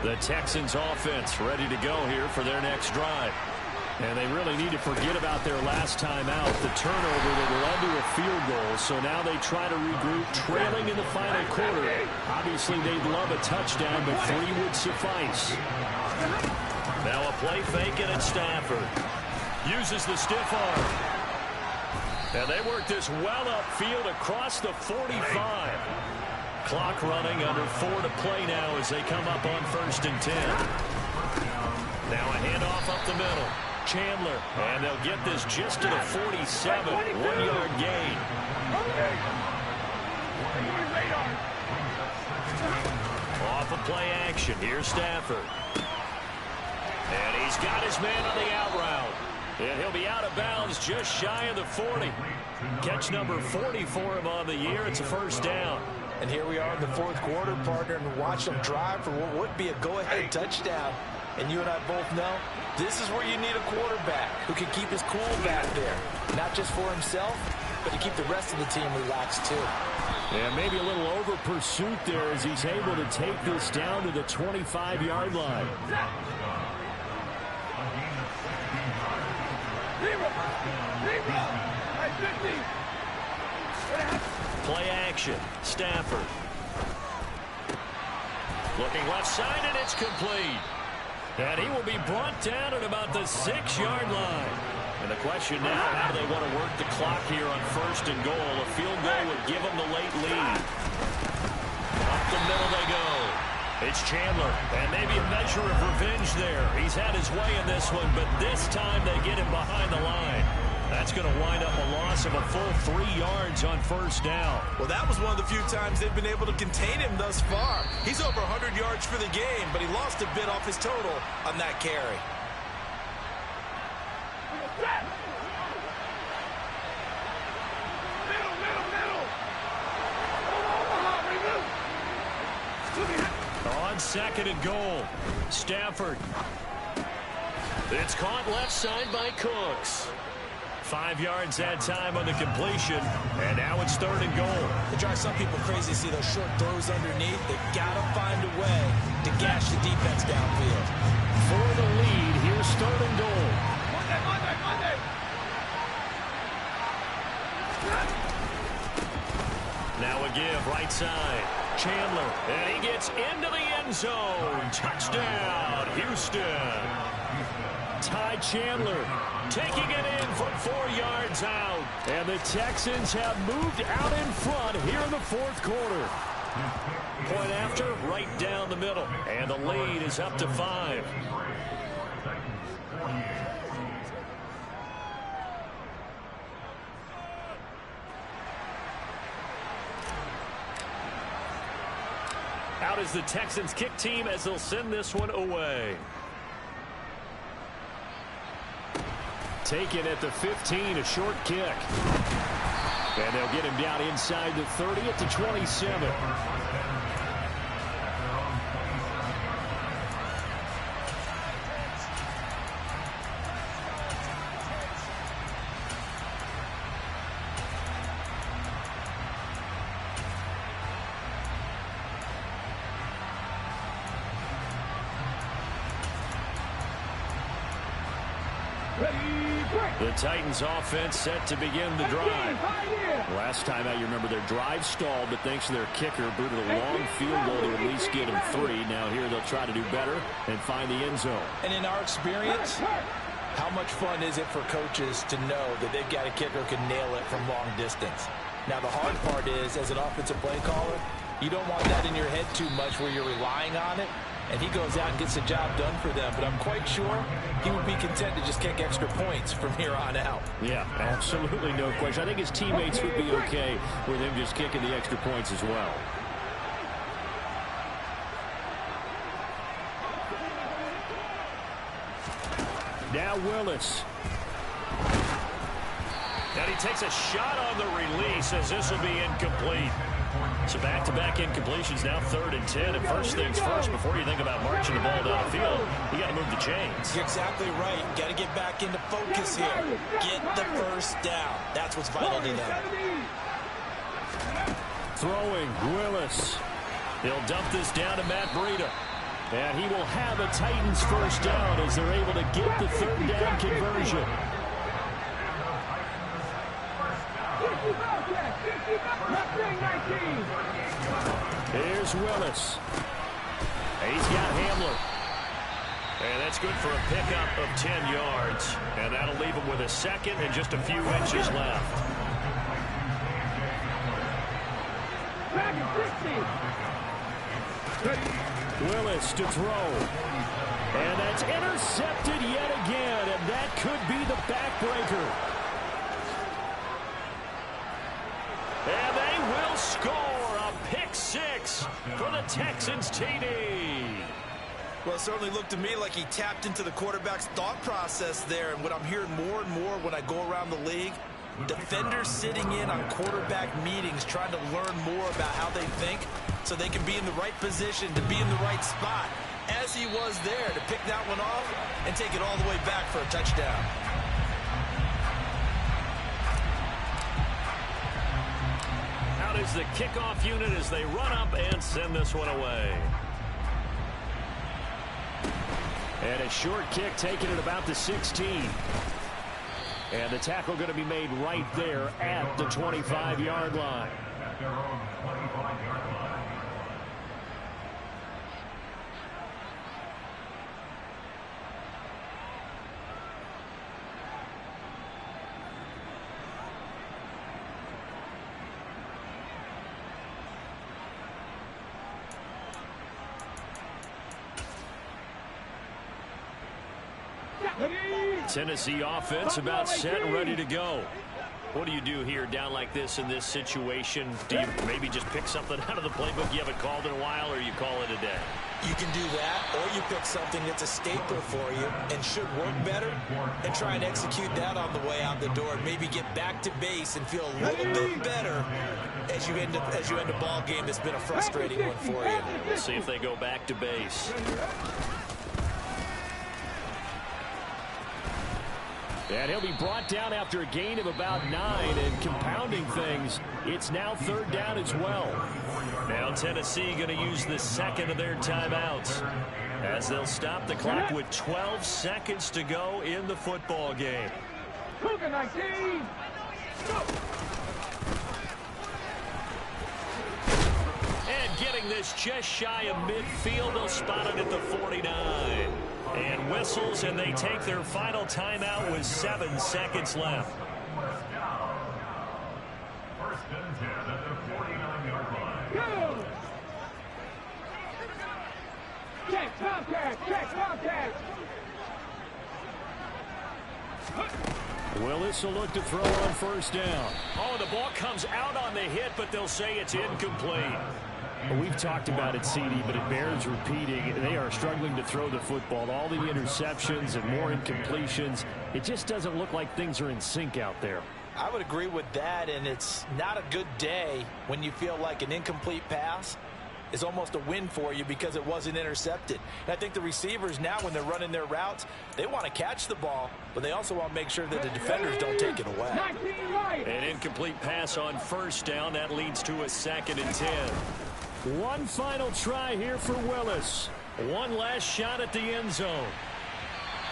The Texans offense ready to go here for their next drive. And they really need to forget about their last time out, the turnover that led to a field goal. So now they try to regroup, trailing in the final quarter. Obviously, they'd love a touchdown, but 3 would suffice. Now a play fake, and it's Stafford. Uses the stiff arm. And they work this well upfield across the 45. Clock running, under 4 to play now as they come up on 1st and 10. Now a handoff up the middle. Chandler, and they'll get this just to the 47. 1-yard gain. Off of play action. Here's Stafford. And he's got his man on the out route. And he'll be out of bounds just shy of the 40. Catch number 40 for him on the year. It's a 1st down.
And here we are in the 4th quarter, partner, and watch them drive for what would be a go-ahead touchdown. And you and I both know this is where you need a quarterback who can keep his cool back there. Not just for himself, but to keep the rest of the team relaxed too.
Yeah, maybe a little over pursuit there as he's able to take this down to the 25-yard line. Play action. Stafford. Looking left side, and it's complete. And he will be brought down at about the 6-yard line. And the question now, how do they want to work the clock here on 1st and goal? A field goal would give them the late lead. Up the middle they go. It's Chandler, and maybe a measure of revenge there. He's had his way in this one, but this time they get him behind the line. That's going to wind up a loss of a full 3 yards on 1st down.
Well, that was one of the few times they've been able to contain him thus far. He's over 100 yards for the game, but he lost a bit off his total on that carry.
On 2nd and goal, Stafford. It's caught left side by Cooks. 5 yards that time on the completion, and now it's 3rd and goal.
It drives some people crazy to see those short throws underneath. They've got to find a way to gash the defense downfield.
For the lead, here's 3rd and goal.
Monday.
Now a give, right side. Chandler, and he gets into the end end zone. Touchdown, Houston. Ty Chandler taking it in from 4 yards out. And the Texans have moved out in front here in the fourth quarter. Point after, right down the middle. And the lead is up to 5. Out is the Texans kick team as they'll send this one away. Taken at the 15, a short kick. And they'll get him down inside the 30 at the 27. The Titans offense set to begin the drive. Last time out, you remember their drive stalled, but thanks to their kicker, booted a long field goal to at least get them 3. Now here they'll try to do better and find the end zone.
And in our experience, how much fun is it for coaches to know that they've got a kicker who can nail it from long distance? Now the hard part is, as an offensive play caller, you don't want that in your head too much where you're relying on it. And he goes out and gets the job done for them. But I'm quite sure he would be content to just kick extra points from here on out.
Yeah, absolutely no question. I think his teammates would be okay with him just kicking the extra points as well. Now Willis. And he takes a shot on the release as this will be incomplete. So back-to-back incompletions, now 3rd and 10. And first things first, before you think about marching the ball down the field, you got to move the chains.
You're exactly right. Got to get back into focus here. Get the first down. That's what's vital to them.
Throwing, Willis. He'll dump this down to Matt Breida. And he will have a Titans first down as they're able to get the 3rd down conversion. Here's Willis. He's got Hamler. And that's good for a pickup of 10 yards. And that'll leave him with a second and just a few inches left. Willis to throw. And that's intercepted yet again. And that could be the backbreaker. And they will score a pick-6 for the Texans TD.
Well, it certainly looked to me like he tapped into the quarterback's thought process there. And what I'm hearing more and more when I go around the league, defenders sitting in on quarterback meetings trying to learn more about how they think so they can be in the right position to be in the right spot, as he was there to pick that one off and take it all the way back for a touchdown.
Out is the kickoff unit as they run up and send this one away. And a short kick taken at about the 16. And the tackle going to be made right there at the 25-yard line.
At their own 25-yard line.
Tennessee offense about set and ready to go. What do you do here down like this in this situation? Do you maybe just pick something out of the playbook you haven't called in a while, or you call it a day?
You can do that, or you pick something that's a staple for you and should work better and try and execute that on the way out the door and maybe get back to base and feel a little bit better as you end a ball game that's been a frustrating one for you.
We'll see if they go back to base. And he'll be brought down after a gain of about 9, and compounding things, it's now 3rd down as well. Now Tennessee going to use the second of their timeouts as they'll stop the clock with 12 seconds to go in the football game.
Cougar 19. Go.
And getting this just shy of midfield, they'll spot it at the 49. And whistles, and they take their final timeout with 7 seconds left.
First and 10 at the 49-yard line.
Go! Check contact! Check contact!
Willis will look to throw on first down.
Oh, the ball comes out on the hit, but they'll say it's incomplete.
Well, we've talked about it, CD, but it bears repeating. They are struggling to throw the football. All the interceptions and more incompletions. It just doesn't look like things are in sync out there.
I would agree with that, and it's not a good day when you feel like an incomplete pass is almost a win for you because it wasn't intercepted. And I think the receivers now, when they're running their routes, they want to catch the ball, but they also want to make sure that the defenders don't take it away.
An incomplete pass on first down. That leads to a 2nd and 10.
One final try here for Willis.
One last shot at the end zone.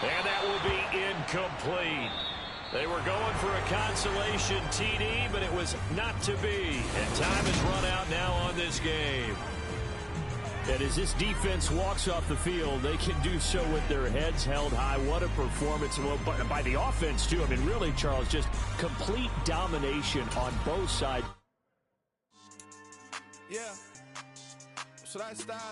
And that will be incomplete. They were going for a consolation TD, but it was not to be. And time has run out now on this game.
And as this defense walks off the field, they can do so with their heads held high. What a performance by the offense, too. I mean, really, Charles, just complete domination on both sides.
Yeah. Should I style